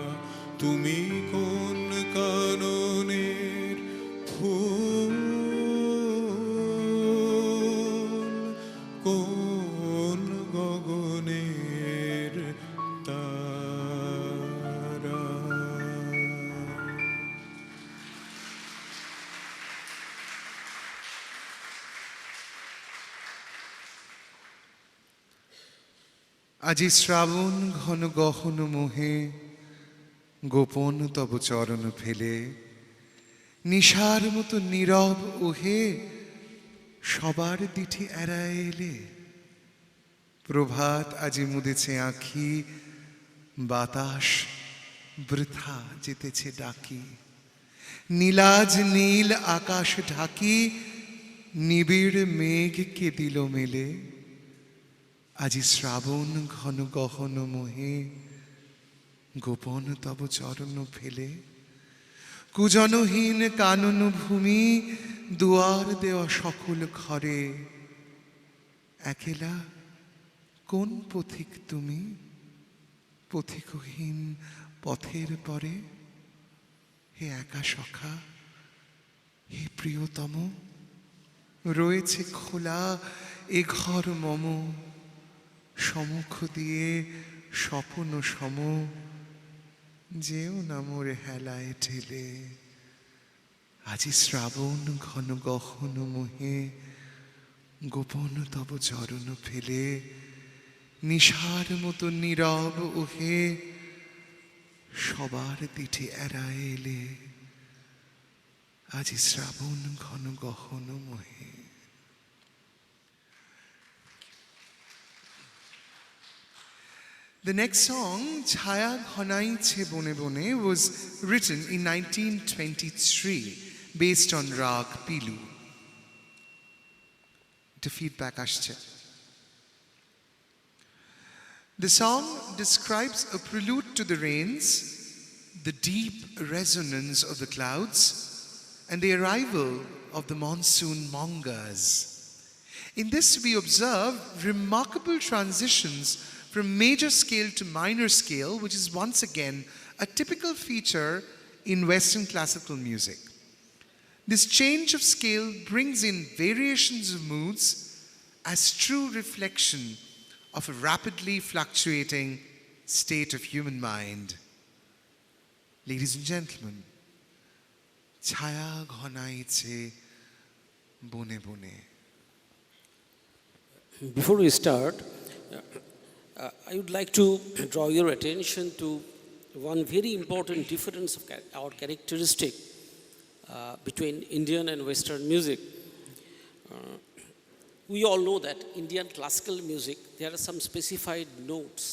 তুমি কোন কাননের ফুল, কোন গগনের তারা। আজি শ্রাবণ ঘন গহন মোহে, গোপন তব চরণ ফেলে, নিশার মতো নীরব ওহে সবার দিঠি এড়ায় এলে। প্রভাত আজি মুদেছে আঁখি, বাতাস বৃথা যেতেছে ডাকি, নীলাজ নীল আকাশ ঢাকি, নিবিড় মেঘকে দিল মেলে। আজি শ্রাবণ ঘন গহন মোহে গোপন তব চরণ ফেলে কুজনহীন কানন ভূমি দুয়ার দেওয়া সকল ঘরে একেলা কোন পথিক তুমি পথিকহীন পথের পরে হে একা সখা হে প্রিয়তম রয়েছে খোলা এ ঘর মম সম্মুখ দিয়ে স্বপ্ন সম যেও না মোরে হেলায় ঠেলে আজি শ্রাবণ ঘন গহন মোহে গোপন তব চরণ ফেলে নিশার মতো নীরব ওহে সবার দিঠে এড়ায় এলে আজি শ্রাবণ ঘন গহন মোহে। The next song, Chhaya Ghonaiche Bone Bone, was written in 1923 based on Rag Pilu. To feedback ashche. The song describes a prelude to the rains, the deep resonance of the clouds, and the arrival of the monsoon mongas. In this we observe remarkable transitions from major scale to minor scale, which is once again a typical feature in Western classical music. This change of scale brings in variations of moods as true reflection of a rapidly fluctuating state of human mind. Ladies and gentlemen, Chhaya Ghonaiche Bone Bone. Before we start, I would like to draw your attention to one very important difference of our characteristic between Indian and Western music. We all know that Indian classical music, there are some specified notes,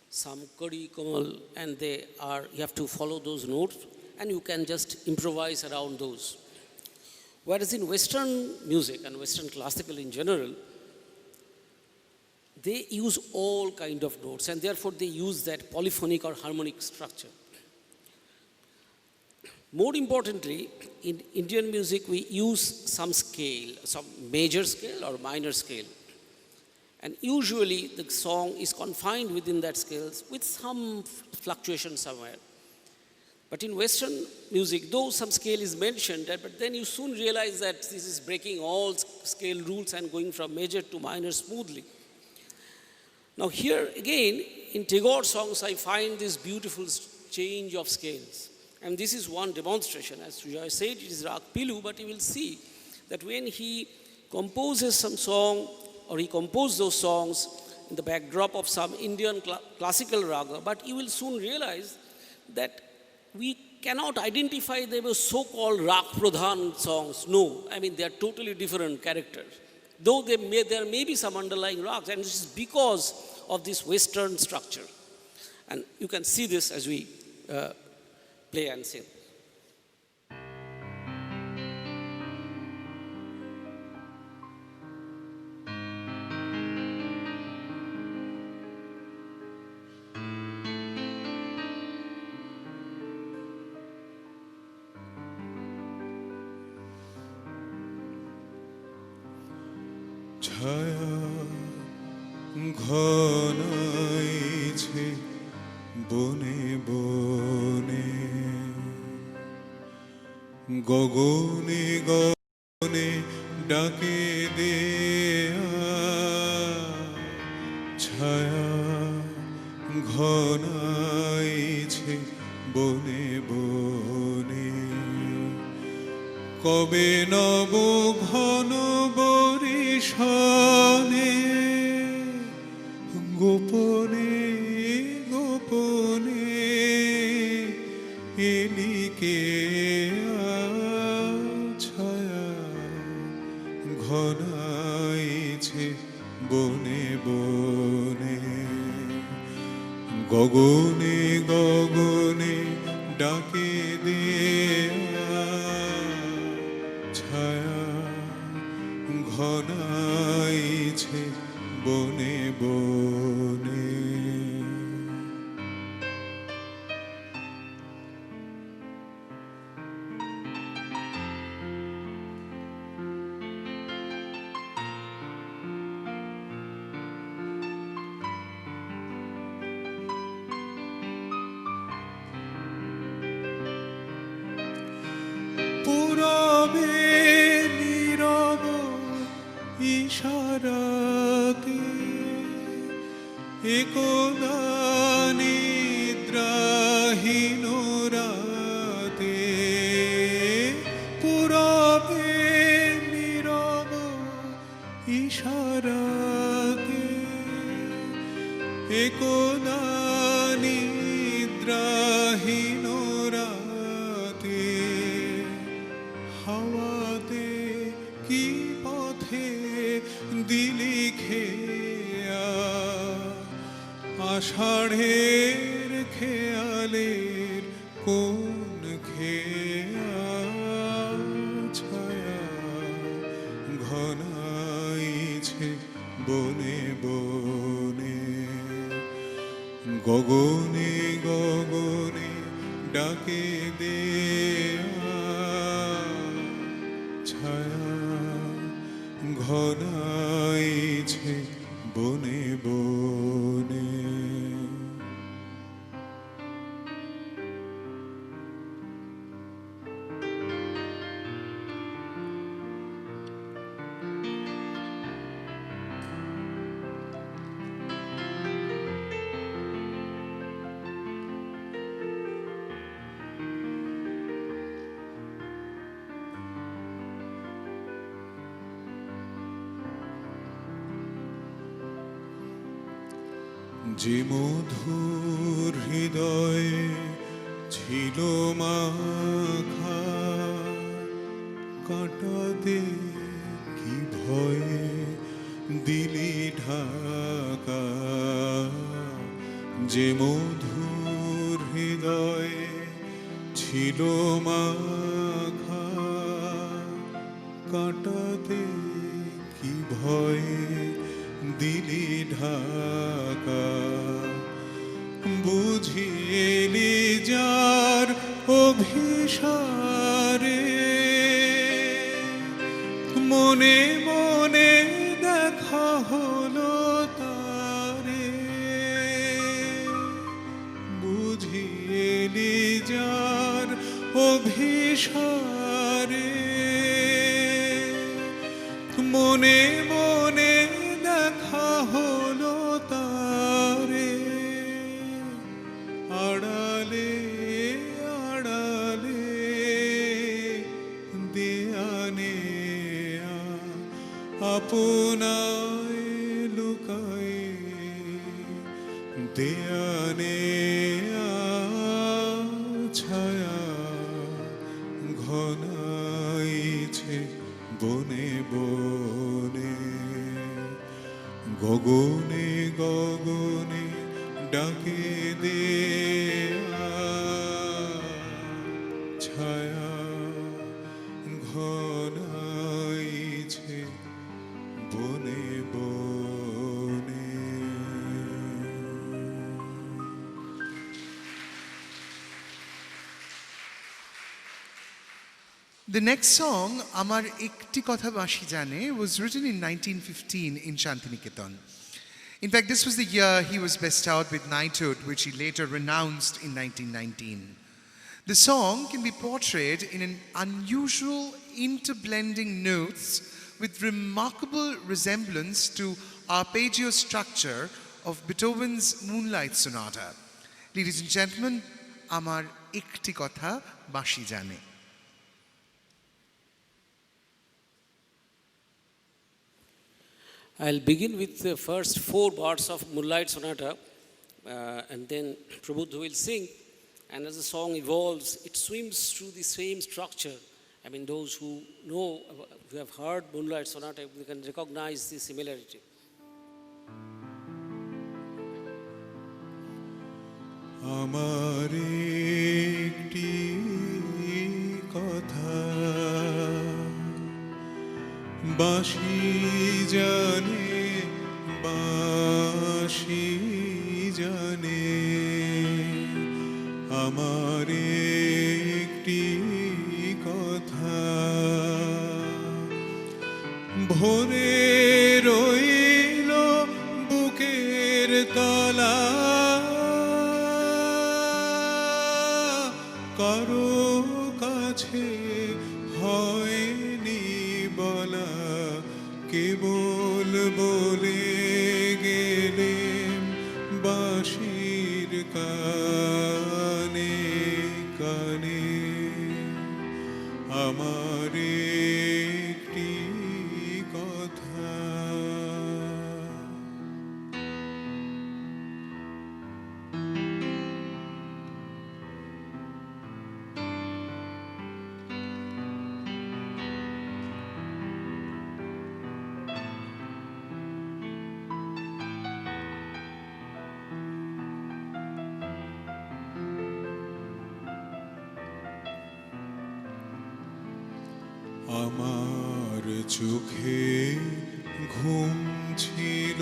some kadi, kamal, and you have to follow those notes, and you can just improvise around those. Whereas in Western music and Western classical in general, they use all kind of notes, and therefore they use that polyphonic or harmonic structure. More importantly, in Indian music we use some scale, some major scale or minor scale, and usually the song is confined within that scale with some fluctuation somewhere. But in Western music, though some scale is mentioned, but then you soon realize that this is breaking all scale rules and going from major to minor smoothly. Now here again, in Tagore songs, I find this beautiful change of scales. And this is one demonstration. As Sujoy said, it is Rag Pilu, but you will see that when he composes some song, or he composed those songs in the backdrop of some Indian classical raga, but you will soon realize that we cannot identify them as so-called Rag Pradhan songs. No, I mean they are totally different characters. Though there may be some underlying rags, and this is because of this Western structure. And you can see this as we play and sing. ছায়া ঘনাইছে বনে বনে গগনে গগনে ডাকে দেয়া ছায়া ঘনাইছে বনে বনে কবে নব ঘন বরিশানে গোপনে গোপনে এলিকে ছায়া ঘনাইছে বনে বনে গগনে গগনে ডাকে দেয়া ছায়া ঘনাইছে বনে বনে পূরবে নীরব ইশারাতে একদা নিদ্রাহীন রাতে পূরবে নীরব ইশারাতে একদা নিদ্রাহীন রাতে হাওয়াতে কি পথে দিলি খেয়া আষাঢ়ের খেয়ালের কোন খেয়া ছায়া ঘনাইছে বনে বনে গগনে গগনে ডাকে দেয়া ছায়া ঘনাইছে বনে বনে যে মধুর হৃদয়ে ছিল মাখা কাঁটাতে কি ভয়ে দিলি ঢাকা যে মধুর হৃদয়ে ছিল মাখা কাঁটাতে কি ভয়ে দিলি ঢাকা বুঝিলি যার অভিসারে মনে মনে দেখা হলো তারে বুঝিলি যার অভিসারে মনে মনে দেখা হলো তারে আড়ালে আড়ালে দেয়ানে আপনায় লুকায়ে দেয়ানে ছায়া ঘনাইছে বনে বনে গগনে গগনে ডাকে দেয়া ছায়া ঘনাইছে বনে বনে The next song, Amar Ekti Kotha Bashi Jane, was written in 1915 in Shantiniketan. In fact, this was the year he was bestowed with knighthood, which he later renounced in 1919. The song can be portrayed in an unusual interblending notes with remarkable resemblance to arpeggio structure of Beethoven's Moonlight Sonata. Ladies and gentlemen, Amar Ekti Kotha Bashi Jane. I'll begin with the first 4 bars of Moonlight Sonata, and then Prabuddha will sing. And as the song evolves, it swims through the same structure. I mean, those who know, who have heard Moonlight Sonata, they can recognize the similarity. আমার একটি কথা বাঁশি জানে আমার একটি কথা ভরে রইল বুকের তলা কারো কাছে হয়নি বলা কেবল বলে গেলেন বাঁশির কানে কানে আমার একটি কথা আমার চোখে ঘুম ছিল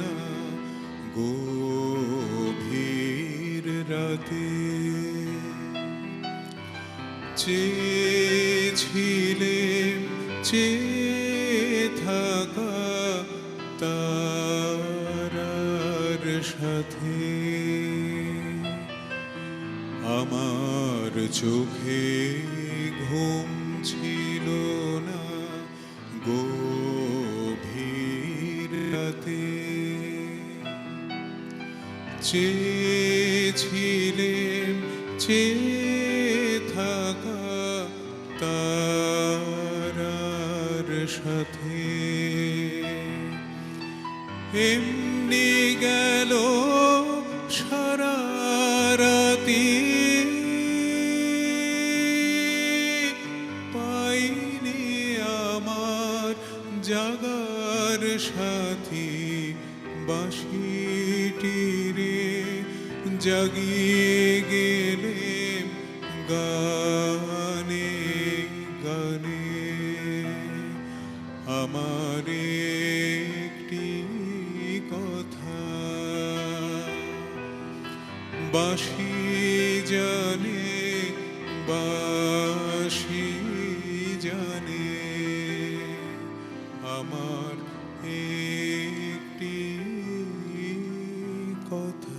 না গভীর রাতে চেয়েছিলেন চেয়ে থাকা তারার সাথে আমার চোখে ঘুম ছিল না গভীর রাতে চেয়েছিলেন চেয়ে থাকা তারার সাথে এমনি গেল সারা রাতি পাইনি আমার জাগার সাথী বাঁশিটি রে জাগিয়ে গেলেন গানে গানে আমার একটি কথা বাঁশি জানে বাঁশি জানে আমার একটি কথা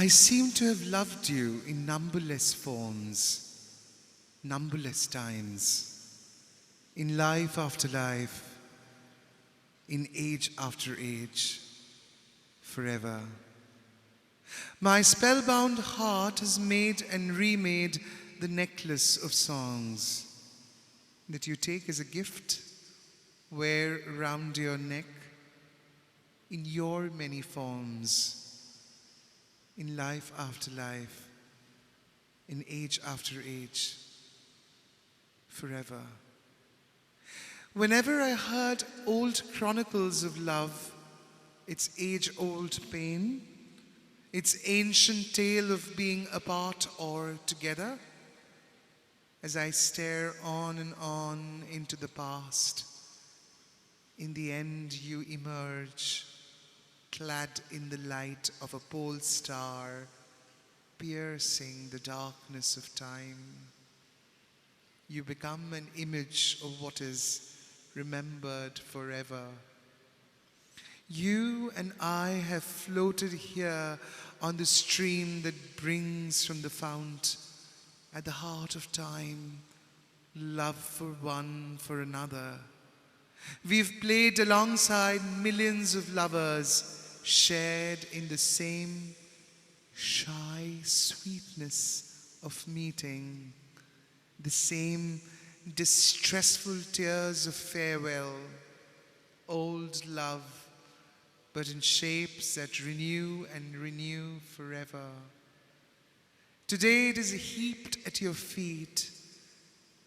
I seem to have loved you in numberless forms, numberless times, in life after life, in age after age, forever. My spellbound heart has made and remade the necklace of songs that you take as a gift, wear round your neck in your many forms, in life after life, in age after age, forever. Whenever I heard old chronicles of love, its age-old pain, its ancient tale of being apart or together, as I stare on and on into the past, in the end you emerge, clad in the light of a pole star, piercing the darkness of time. You become an image of what is remembered forever. You and I have floated here on the stream that brings from the fount, at the heart of time, love for one for another. We've played alongside millions of lovers, shared in the same shy sweetness of meeting, the same distressful tears of farewell, old love, but in shapes that renew and renew forever. Today it is heaped at your feet.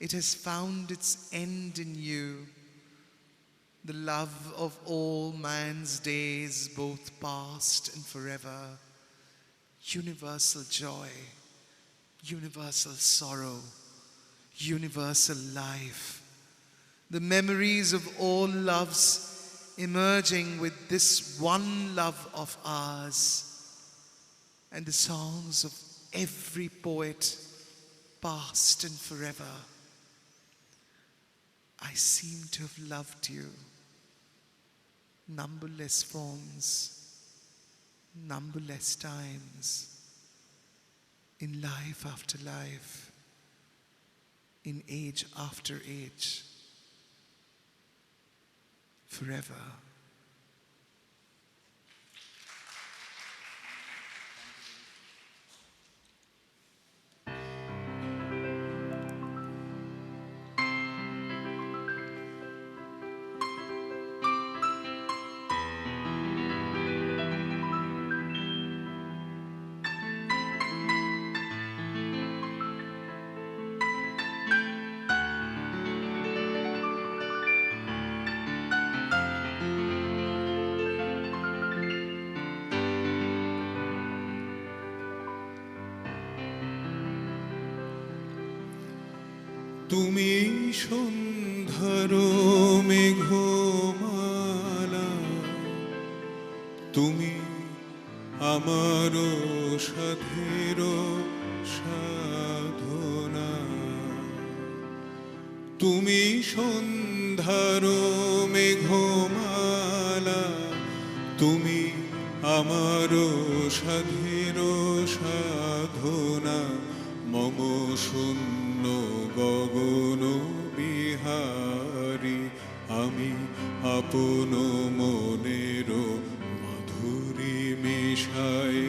It has found its end in you, the love of all man's days, both past and forever, universal joy, universal sorrow, universal life, the memories of all loves emerging with this one love of ours, and the songs of every poet, past and forever. I seem to have loved you, numberless forms, numberless times, in life after life, in age after age, forever. তুমি সন্ধ্যার মেঘমালা, তুমি আমার সাধের সাধনা। তুমি সন্ধ্যার মেঘমালা, তুমি আমার সাধের সাধনা। মম শূন্য গগন বিহারী, আমি আপন মনের মাধুরী মিশায়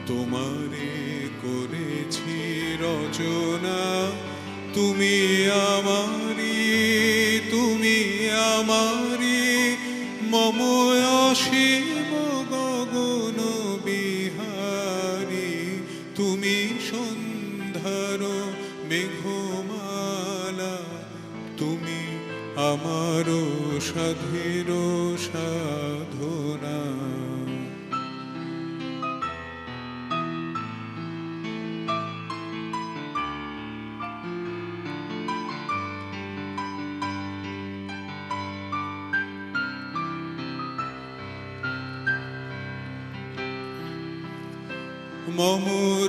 তোমারে করেছি রচনা। তুমি আমারি, তুমি আমারি, মম অসীম গগন বিহারী। তুমি সন্ধ্যার মেঘমালা, তুমি আমার সাধের সাধনা। মম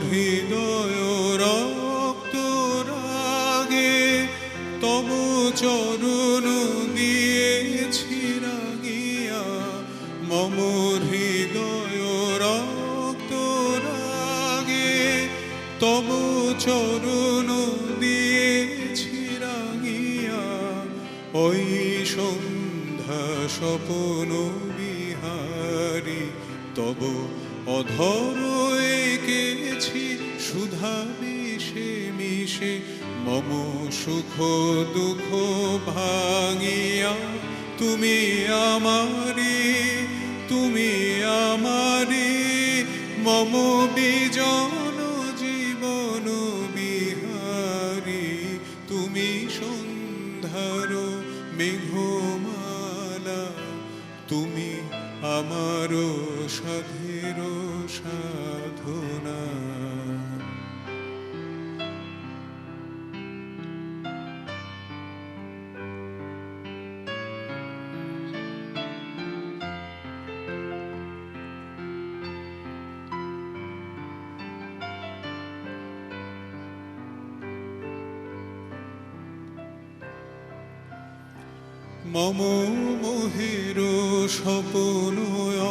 হৃদয় রক্ত রাগে, তব চরণ দিয়েছি রাগিয়া। মম হৃদয় রক্ত রাগে, তব চরণ দিয়েছি রাগিয়া। ওই সন্ধ্যা স্বপন বিহারী, তব অধর এঁকেছি সুধা মিশে মিশে। মম সুখ দুঃখ ভাঙিয়া, তুমি আমারি, তুমি আমারি, মম বিজন জীবন বিহারী। তুমি সন্ধ্যার মেঘমালা, তুমি আমার সাধের সাধনা। মম মোহের স্বপন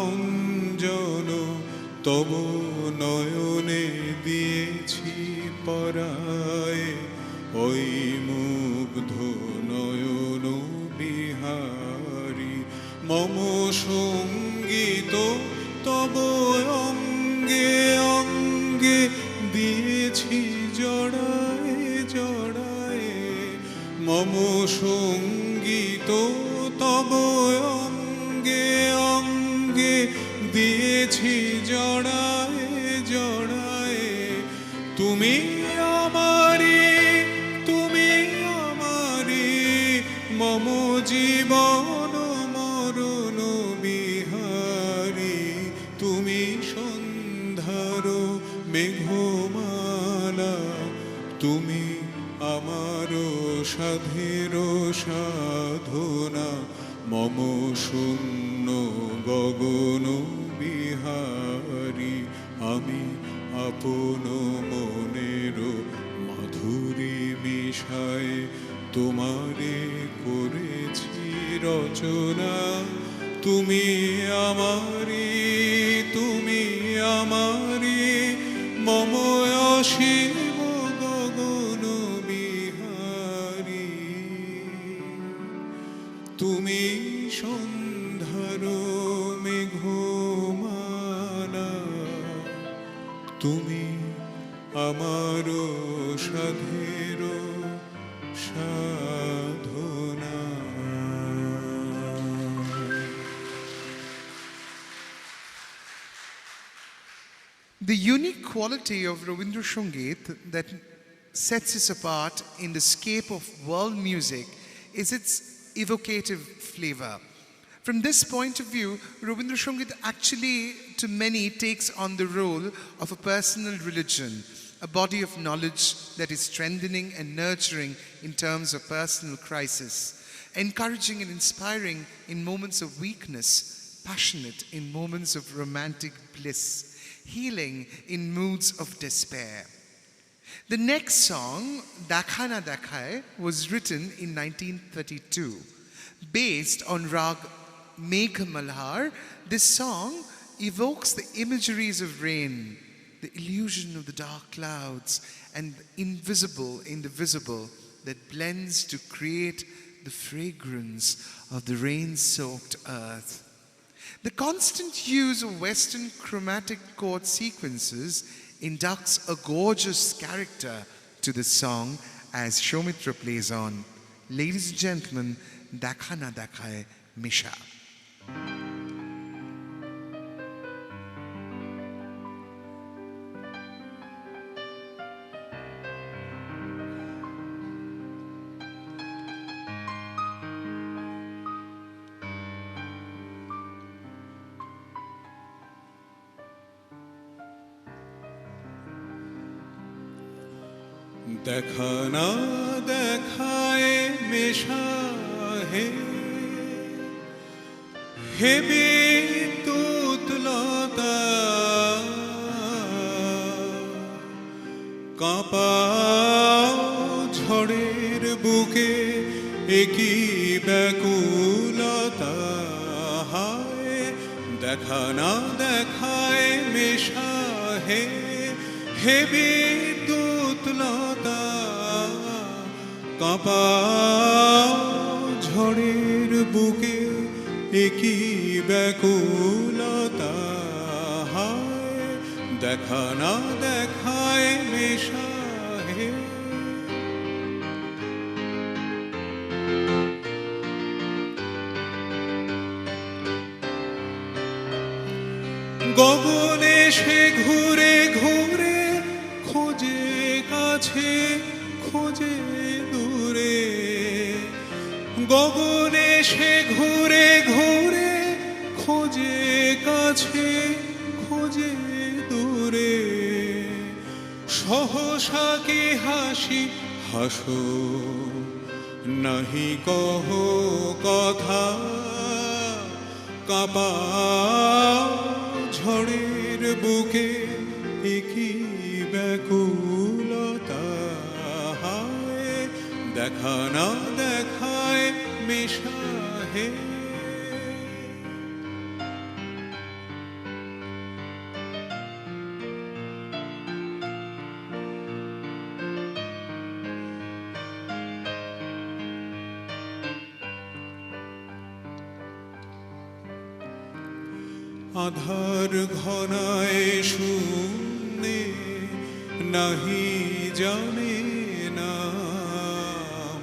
অঞ্জন, তব নয়নে দিয়েছি পরায়। ওই মুগ্ধ নয়ন বিহারী, মম সঙ্গীত তব অঙ্গে অঙ্গে দিয়েছি জড়ায় জড়ায়। মম সঙ্গীত তব অঙ্গে অঙ্গে দিয়েছি জড়ায় জড়ায়। তুমি আমারি, তুমি আমারি, মম জীবন মরণ বিহারী। তুমি সন্ধ্যার মেঘমালা, তুমি আমার সাধের সাধনা মম শূন্য গগন বিহারী আমি আপন মনের মাধুরী মিশায় তোমারে করেছি রচনা তুমি আমারি মম অসীম গগন বিহারী তুমি সন্ধ্যার মেঘমালা তুমি আমার সাধের সাধনা। The unique quality of Rabindra Sangeet that sets it apart in the scape of world music is its evocative flavor. From this point of view, Rabindra Sangeet actually, to many, takes on the role of a personal religion, a body of knowledge that is strengthening and nurturing in terms of personal crisis, encouraging and inspiring in moments of weakness, passionate in moments of romantic bliss, healing in moods of despair. The next song, Dekha Na Dekhaye, was written in 1932. Based on Rag Megha Malhar, this song evokes the imageries of rain, the illusion of the dark clouds, and the invisible in the visible that blends to create the fragrance of the rain-soaked earth. The constant use of Western chromatic chord sequences inducts a gorgeous character to the song as Soumitra plays on. Ladies and gentlemen, Dekha Na Dekhaye, Misha. দেখা না দেখায় মেশা হে হে বিদ্যুৎলতা কাঁপাও ঝড়ের বুকে একই ব্যাকুলতা হায় দেখা না দেখায় মেশা হে হে বিদ্যুৎলতা কাঁপাও ঝড়ের বুকে একই ব্যাকুলতা হায় দেখা না দেখায় মেশা হে গগনে সে ঘুরে ঘুরে খোঁজে কাছে খোঁজে দূরে গগনে সে ঘুরে ঘুরে খোঁজে কাছে খোঁজে দূরে সহসা কি হাসি হাসো নাহি কহ কথা কাঁপাও ঝড়ের বুকে একই ব্যাকুলতা হায় দেখা না দেখায় মেশা হে আধার ঘনায় শূন্যে নাহি জানে নাম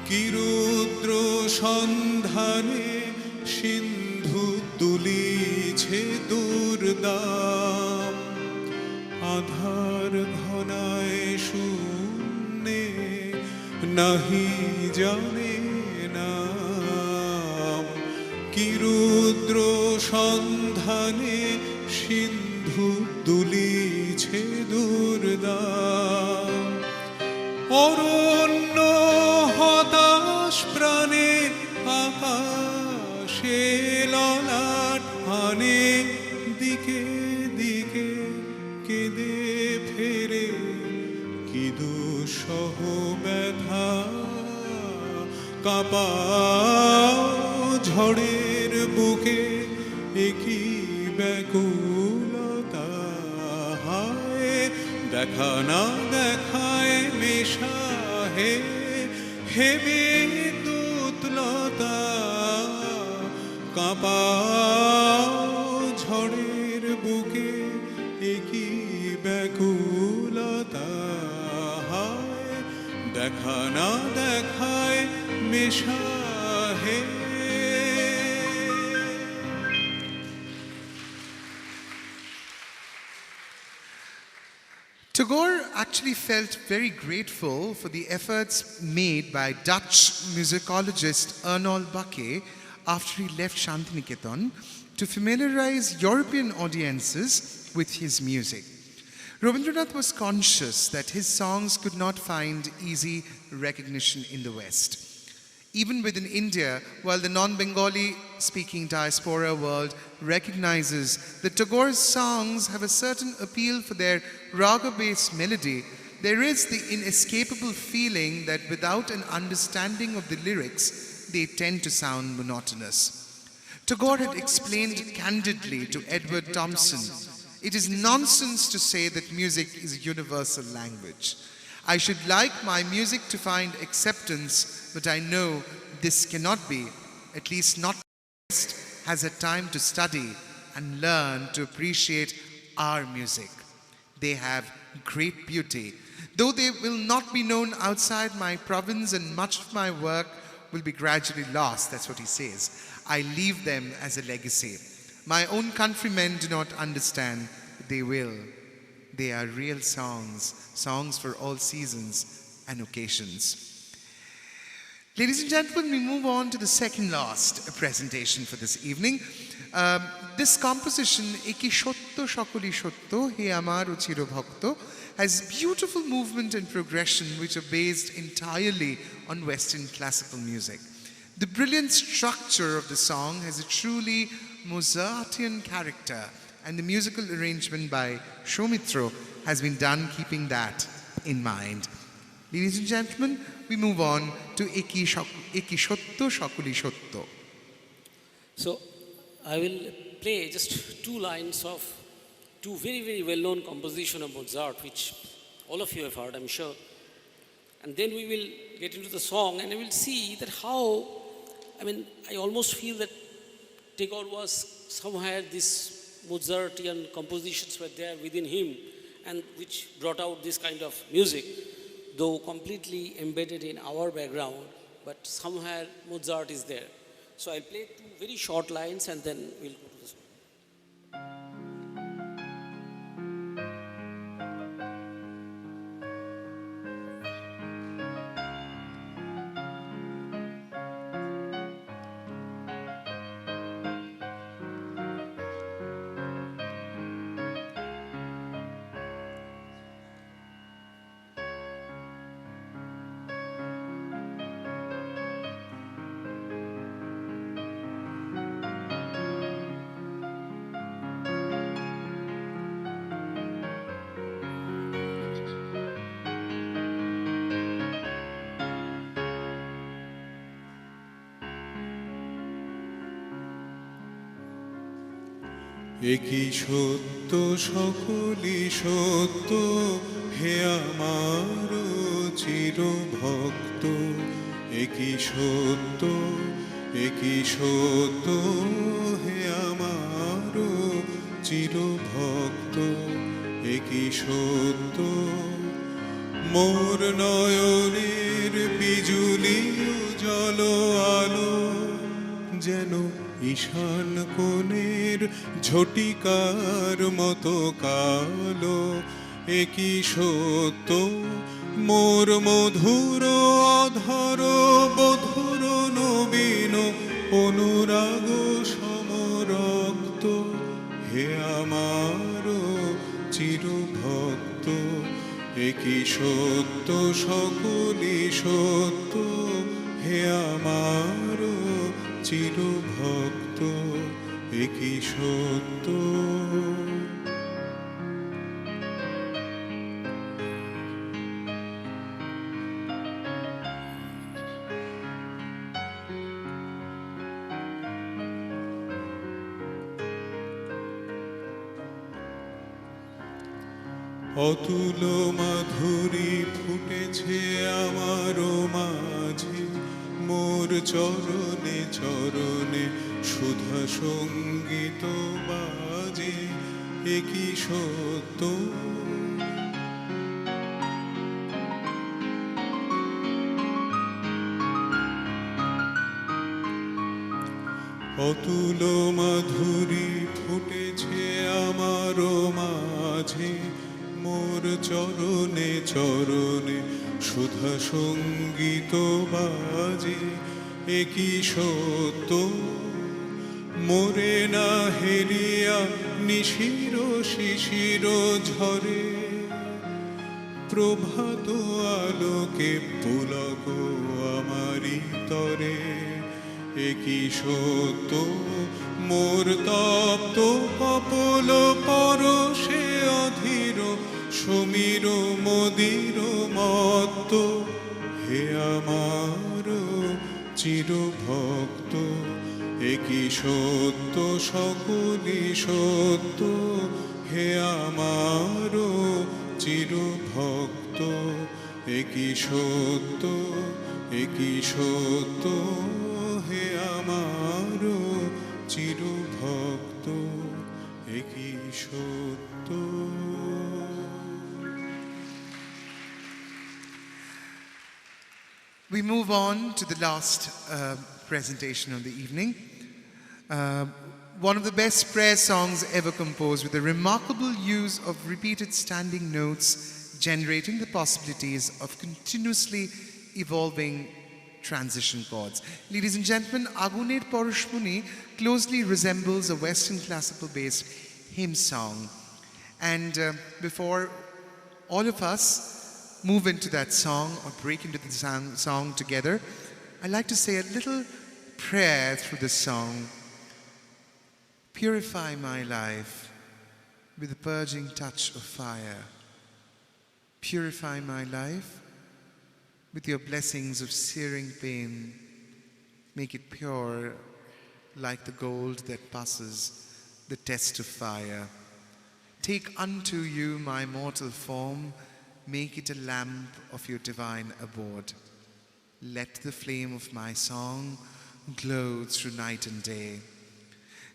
কি রুদ্র সন্ধানে সিন্ধু তুলিছে দুর্দাম আধার ঘনায় শূন্যে নাহি জানে নাম কি রুদ্র সন্ধানে সিন্ধু দুলিছে দুর্দাম অরণ্য ললাট হানে দিকে দিকে কেঁদে ফেরে কি দুঃসহ ব্যথা কাঁপাও ঝড়ের বুকে একই ব্যাকুলতা হায় দেখা না দেখায় মেশা হে হে বিদ্যুৎলতা কাঁপাও ঝড়ের বুকে একই ব্যাকুলতা হায় দেখা না দেখায় মেশা হে। Tagore actually felt very grateful for the efforts made by Dutch musicologist Ernol Bakke after he left Shantiniketan to familiarize European audiences with his music. Rabindranath was conscious that his songs could not find easy recognition in the West. Even within India, while the non-Bengali speaking diaspora world recognizes that Tagore's songs have a certain appeal for their raga-based melody, there is the inescapable feeling that without an understanding of the lyrics, they tend to sound monotonous. Tagore had explained candidly to Edward Thompson, "It is nonsense to say that music is a universal language. I should like my music to find acceptance, but I know this cannot be, at least not West has had time to study and learn to appreciate our music. They have great beauty. Though they will not be known outside my province and much of my work will be gradually lost," that's what he says, "I leave them as a legacy. My own countrymen do not understand, but they will. They are real songs, songs for all seasons and occasions." Ladies and gentlemen, we move on to the second last presentation for this evening. This composition, Eki Shotto Shokoli Shotto, He Amar Uchiro Bhakto, has beautiful movement and progression which are based entirely on Western classical music. The brilliant structure of the song has a truly Mozartian character, and the musical arrangement by Soumitra has been done keeping that in mind. Ladies and gentlemen, we move on to Eki Shotto Shokoli Shotto. So I will play just two lines of two very, very well-known composition of Mozart, which all of you have heard, I'm sure. And then we will get into the song and I will see that how, I almost feel that Tagore was somewhere this Mozartian compositions were there within him and which brought out this kind of music, though completely embedded in our background, but somewhere Mozart is there. So I'll play two very short lines and then we'll go to the song. একই সত্য সকলই সত্য হে আমার চিরভক্ত একই সত্য হে আমার চিরভক্ত একই সত্য মোর নয়নের বিজুলি জল আলো যেন ঈশান কোণের ঝটিকার মতো কালো একই সত্য মোর মধুর অধর বধুর নবীন অনুরাগ সমরক্ত হে আমার চিরভক্ত একই সত্য সকলই সত্য হে আমার চিরভক্ত একই সত্য অতুল মাধুরী ফুটেছে আমারও মাঝে মোর চরণে চরণে সুধা সঙ্গীত বাজে একই সত্য অতুল মাধুরী ফুটেছে আমারও মাঝে মোর চরণে চরণে সুধা সঙ্গীত বাজে একই সত্য মোরে না হেরিয়া নিশির শিশির ঝরে প্রভাত আলোকে পুলক আমারি তরে একই সত্য মোর তপ্ত কপল পরশে অধীর সমীর মদির মত্ত হে আমার চিরভক্ত একই সত্য সকলি সত্য হে আমার চিরভক্ত একই সত্য একই সত্য হে আমার চিরভক্ত একই সত্য We move on to the last presentation of the evening. One of the best prayer songs ever composed, with a remarkable use of repeated standing notes, generating the possibilities of continuously evolving transition chords. Ladies and gentlemen, Agunir Poroshmuni closely resembles a Western classical-based hymn song. And before all of us move into that song or break into the song together, I'd like to say a little prayer through this song. Purify my life with the purging touch of fire. Purify my life with your blessings of searing pain. Make it pure like the gold that passes the test of fire. Take unto you my mortal form, make it a lamp of your divine abode. Let the flame of my song glow through night and day.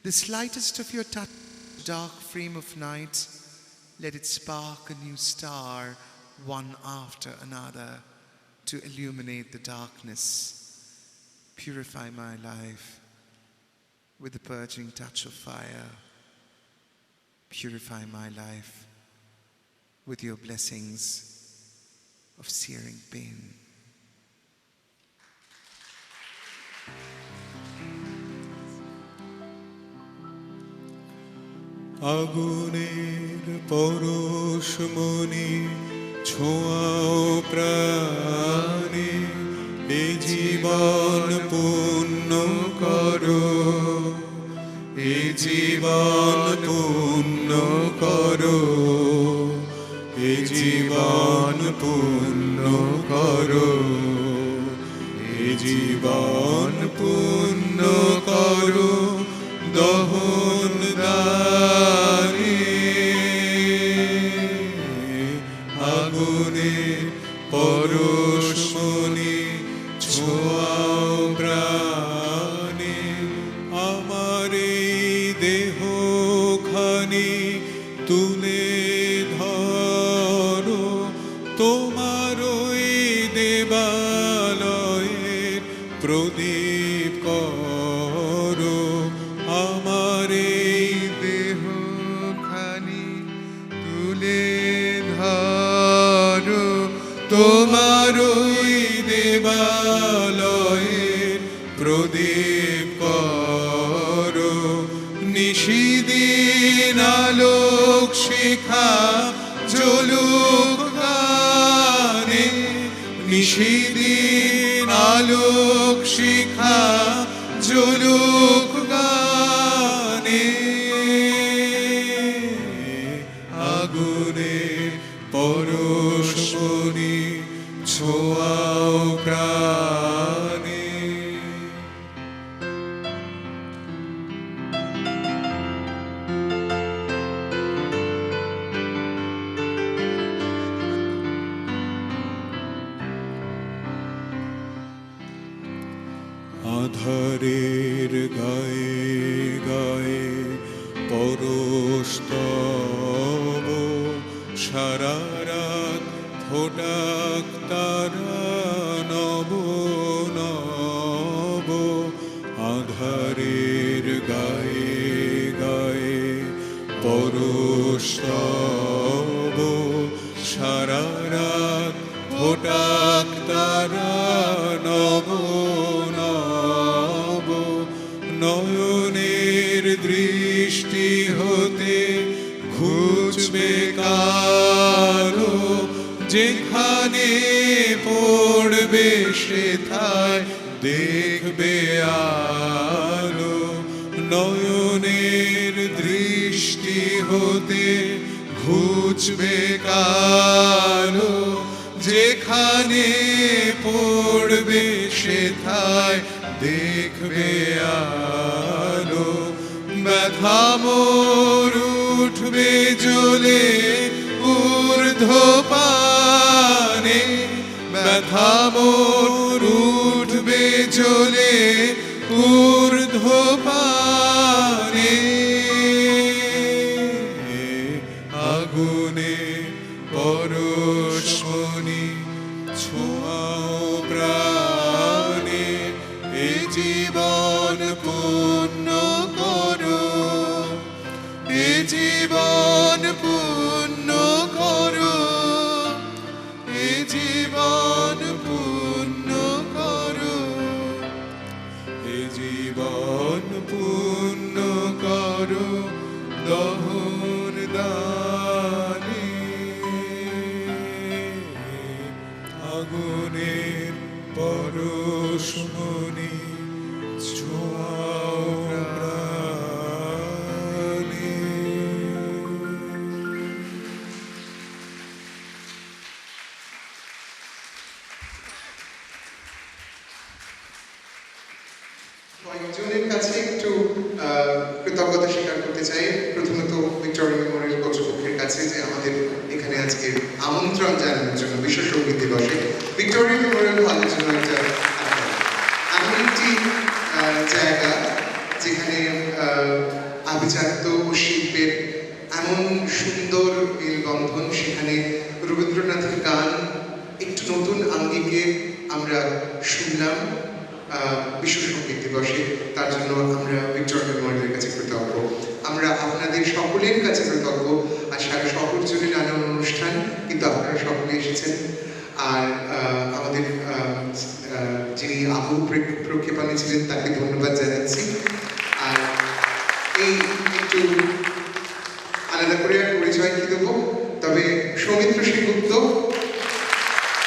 The slightest of your touch, dark frame of night, let it spark a new star, one after another, to illuminate the darkness. Purify my life with the purging touch of fire. Purify my life with your blessings of searing pain. আগুনের পরশমণি ছোঁয়াও প্রাণে এ জীবন পূর্ণ করো এ জীবন পূর্ণ করো এ জীবন পূর্ণ করো এ জীবন পূর্ণ করো দহন দানে আগুনে পরশমণি ছোঁয়াও প্রাণে আমার এই দেহখানি তুলে ধরো তোমার ওই দেবালয়ের প্রদীপ করো আমার এই দেহখানি তুলে ধরো তোমার ওই দেবালয়ের প্রদীপ করো নিশিদিন আলোক শিখা জ্বলুক গানে নিশিদিন আলোক শিখা জ্বলুক গানে গায়ে পরস্তব সারা রাত ফোটাক তারা নব নব আধারের গায়ে গায়ে পরস্তব সারা রাত ফোটাক তারা নব নব নয়নের দৃষ্টি হতে ঘুচবে কালো যেখানে পড়বে সেথায় দেখবে আলো নয়নের দৃষ্টি হতে ঘুচবে কালো যেখানে পড়বে সেথায় দেখবে আলো ব্যথা মোর উঠবে জ্বলে ঊর্ধ্বপানে ব্যথা মোর উঠবে জ্বলে ঊর্ধ্বপানে আগুনে পরশমণি ছোঁয়াও প্রাণে এ জীবন পূর্ণ করো এ জীবন পূর্ণ করো এ জীবন পূর্ণ করো এ জীবন পূর্ণ করো দহন দানে আগুনের পরশমণি ছোঁয়াও প্রাণে কয়েকজনের কাছে একটু কৃতজ্ঞতা স্বীকার করতে চাই প্রথমত ভিক্টোরিয়া মেমোরিয়াল কর্তৃপক্ষের কাছে যে আমাদের এখানে আজকে আমন্ত্রণ জানানোর জন্য বিশ্ব সঙ্গীত দিবসে ভিক্টোরিয়া মেমোরিয়াল হলের জন্য একটা এমন একটি জায়গা যেখানে আভিজাত্য ও শিল্পের এমন সুন্দর মেলবন্ধন সেখানে রবীন্দ্রনাথের গান একটু নতুন আঙ্গিকে আমরা শুনলাম বিশ্ব সঙ্গীত দিবসে তার জন্য আমরা ভিক্টোরিয়া মেমোরিয়ালের কাছে কৃতজ্ঞ আমরা আপনাদের সকলের কাছে কৃতজ্ঞ আর সারা শহর জুড়ে নানান অনুষ্ঠান কিন্তু আপনারা সকলে এসেছেন আর আমাদের যিনি আবু প্রক্ষেপণে ছিলেন তাকে ধন্যবাদ জানাচ্ছি আর এই একটু আলাদা করে পরিচয় কি দেবো তবে Soumitra Sengupta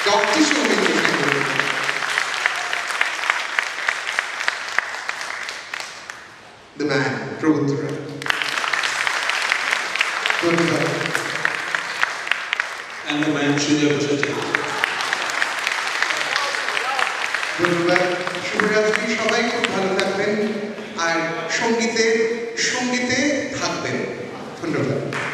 doctor Soumitra Sengupta the man, Prabuddha. And the man, Sujoy. ধন্যবাদ শুভরাত্রি সবাই খুব ভালো থাকবেন আর সঙ্গীতে থাকবেন ধন্যবাদ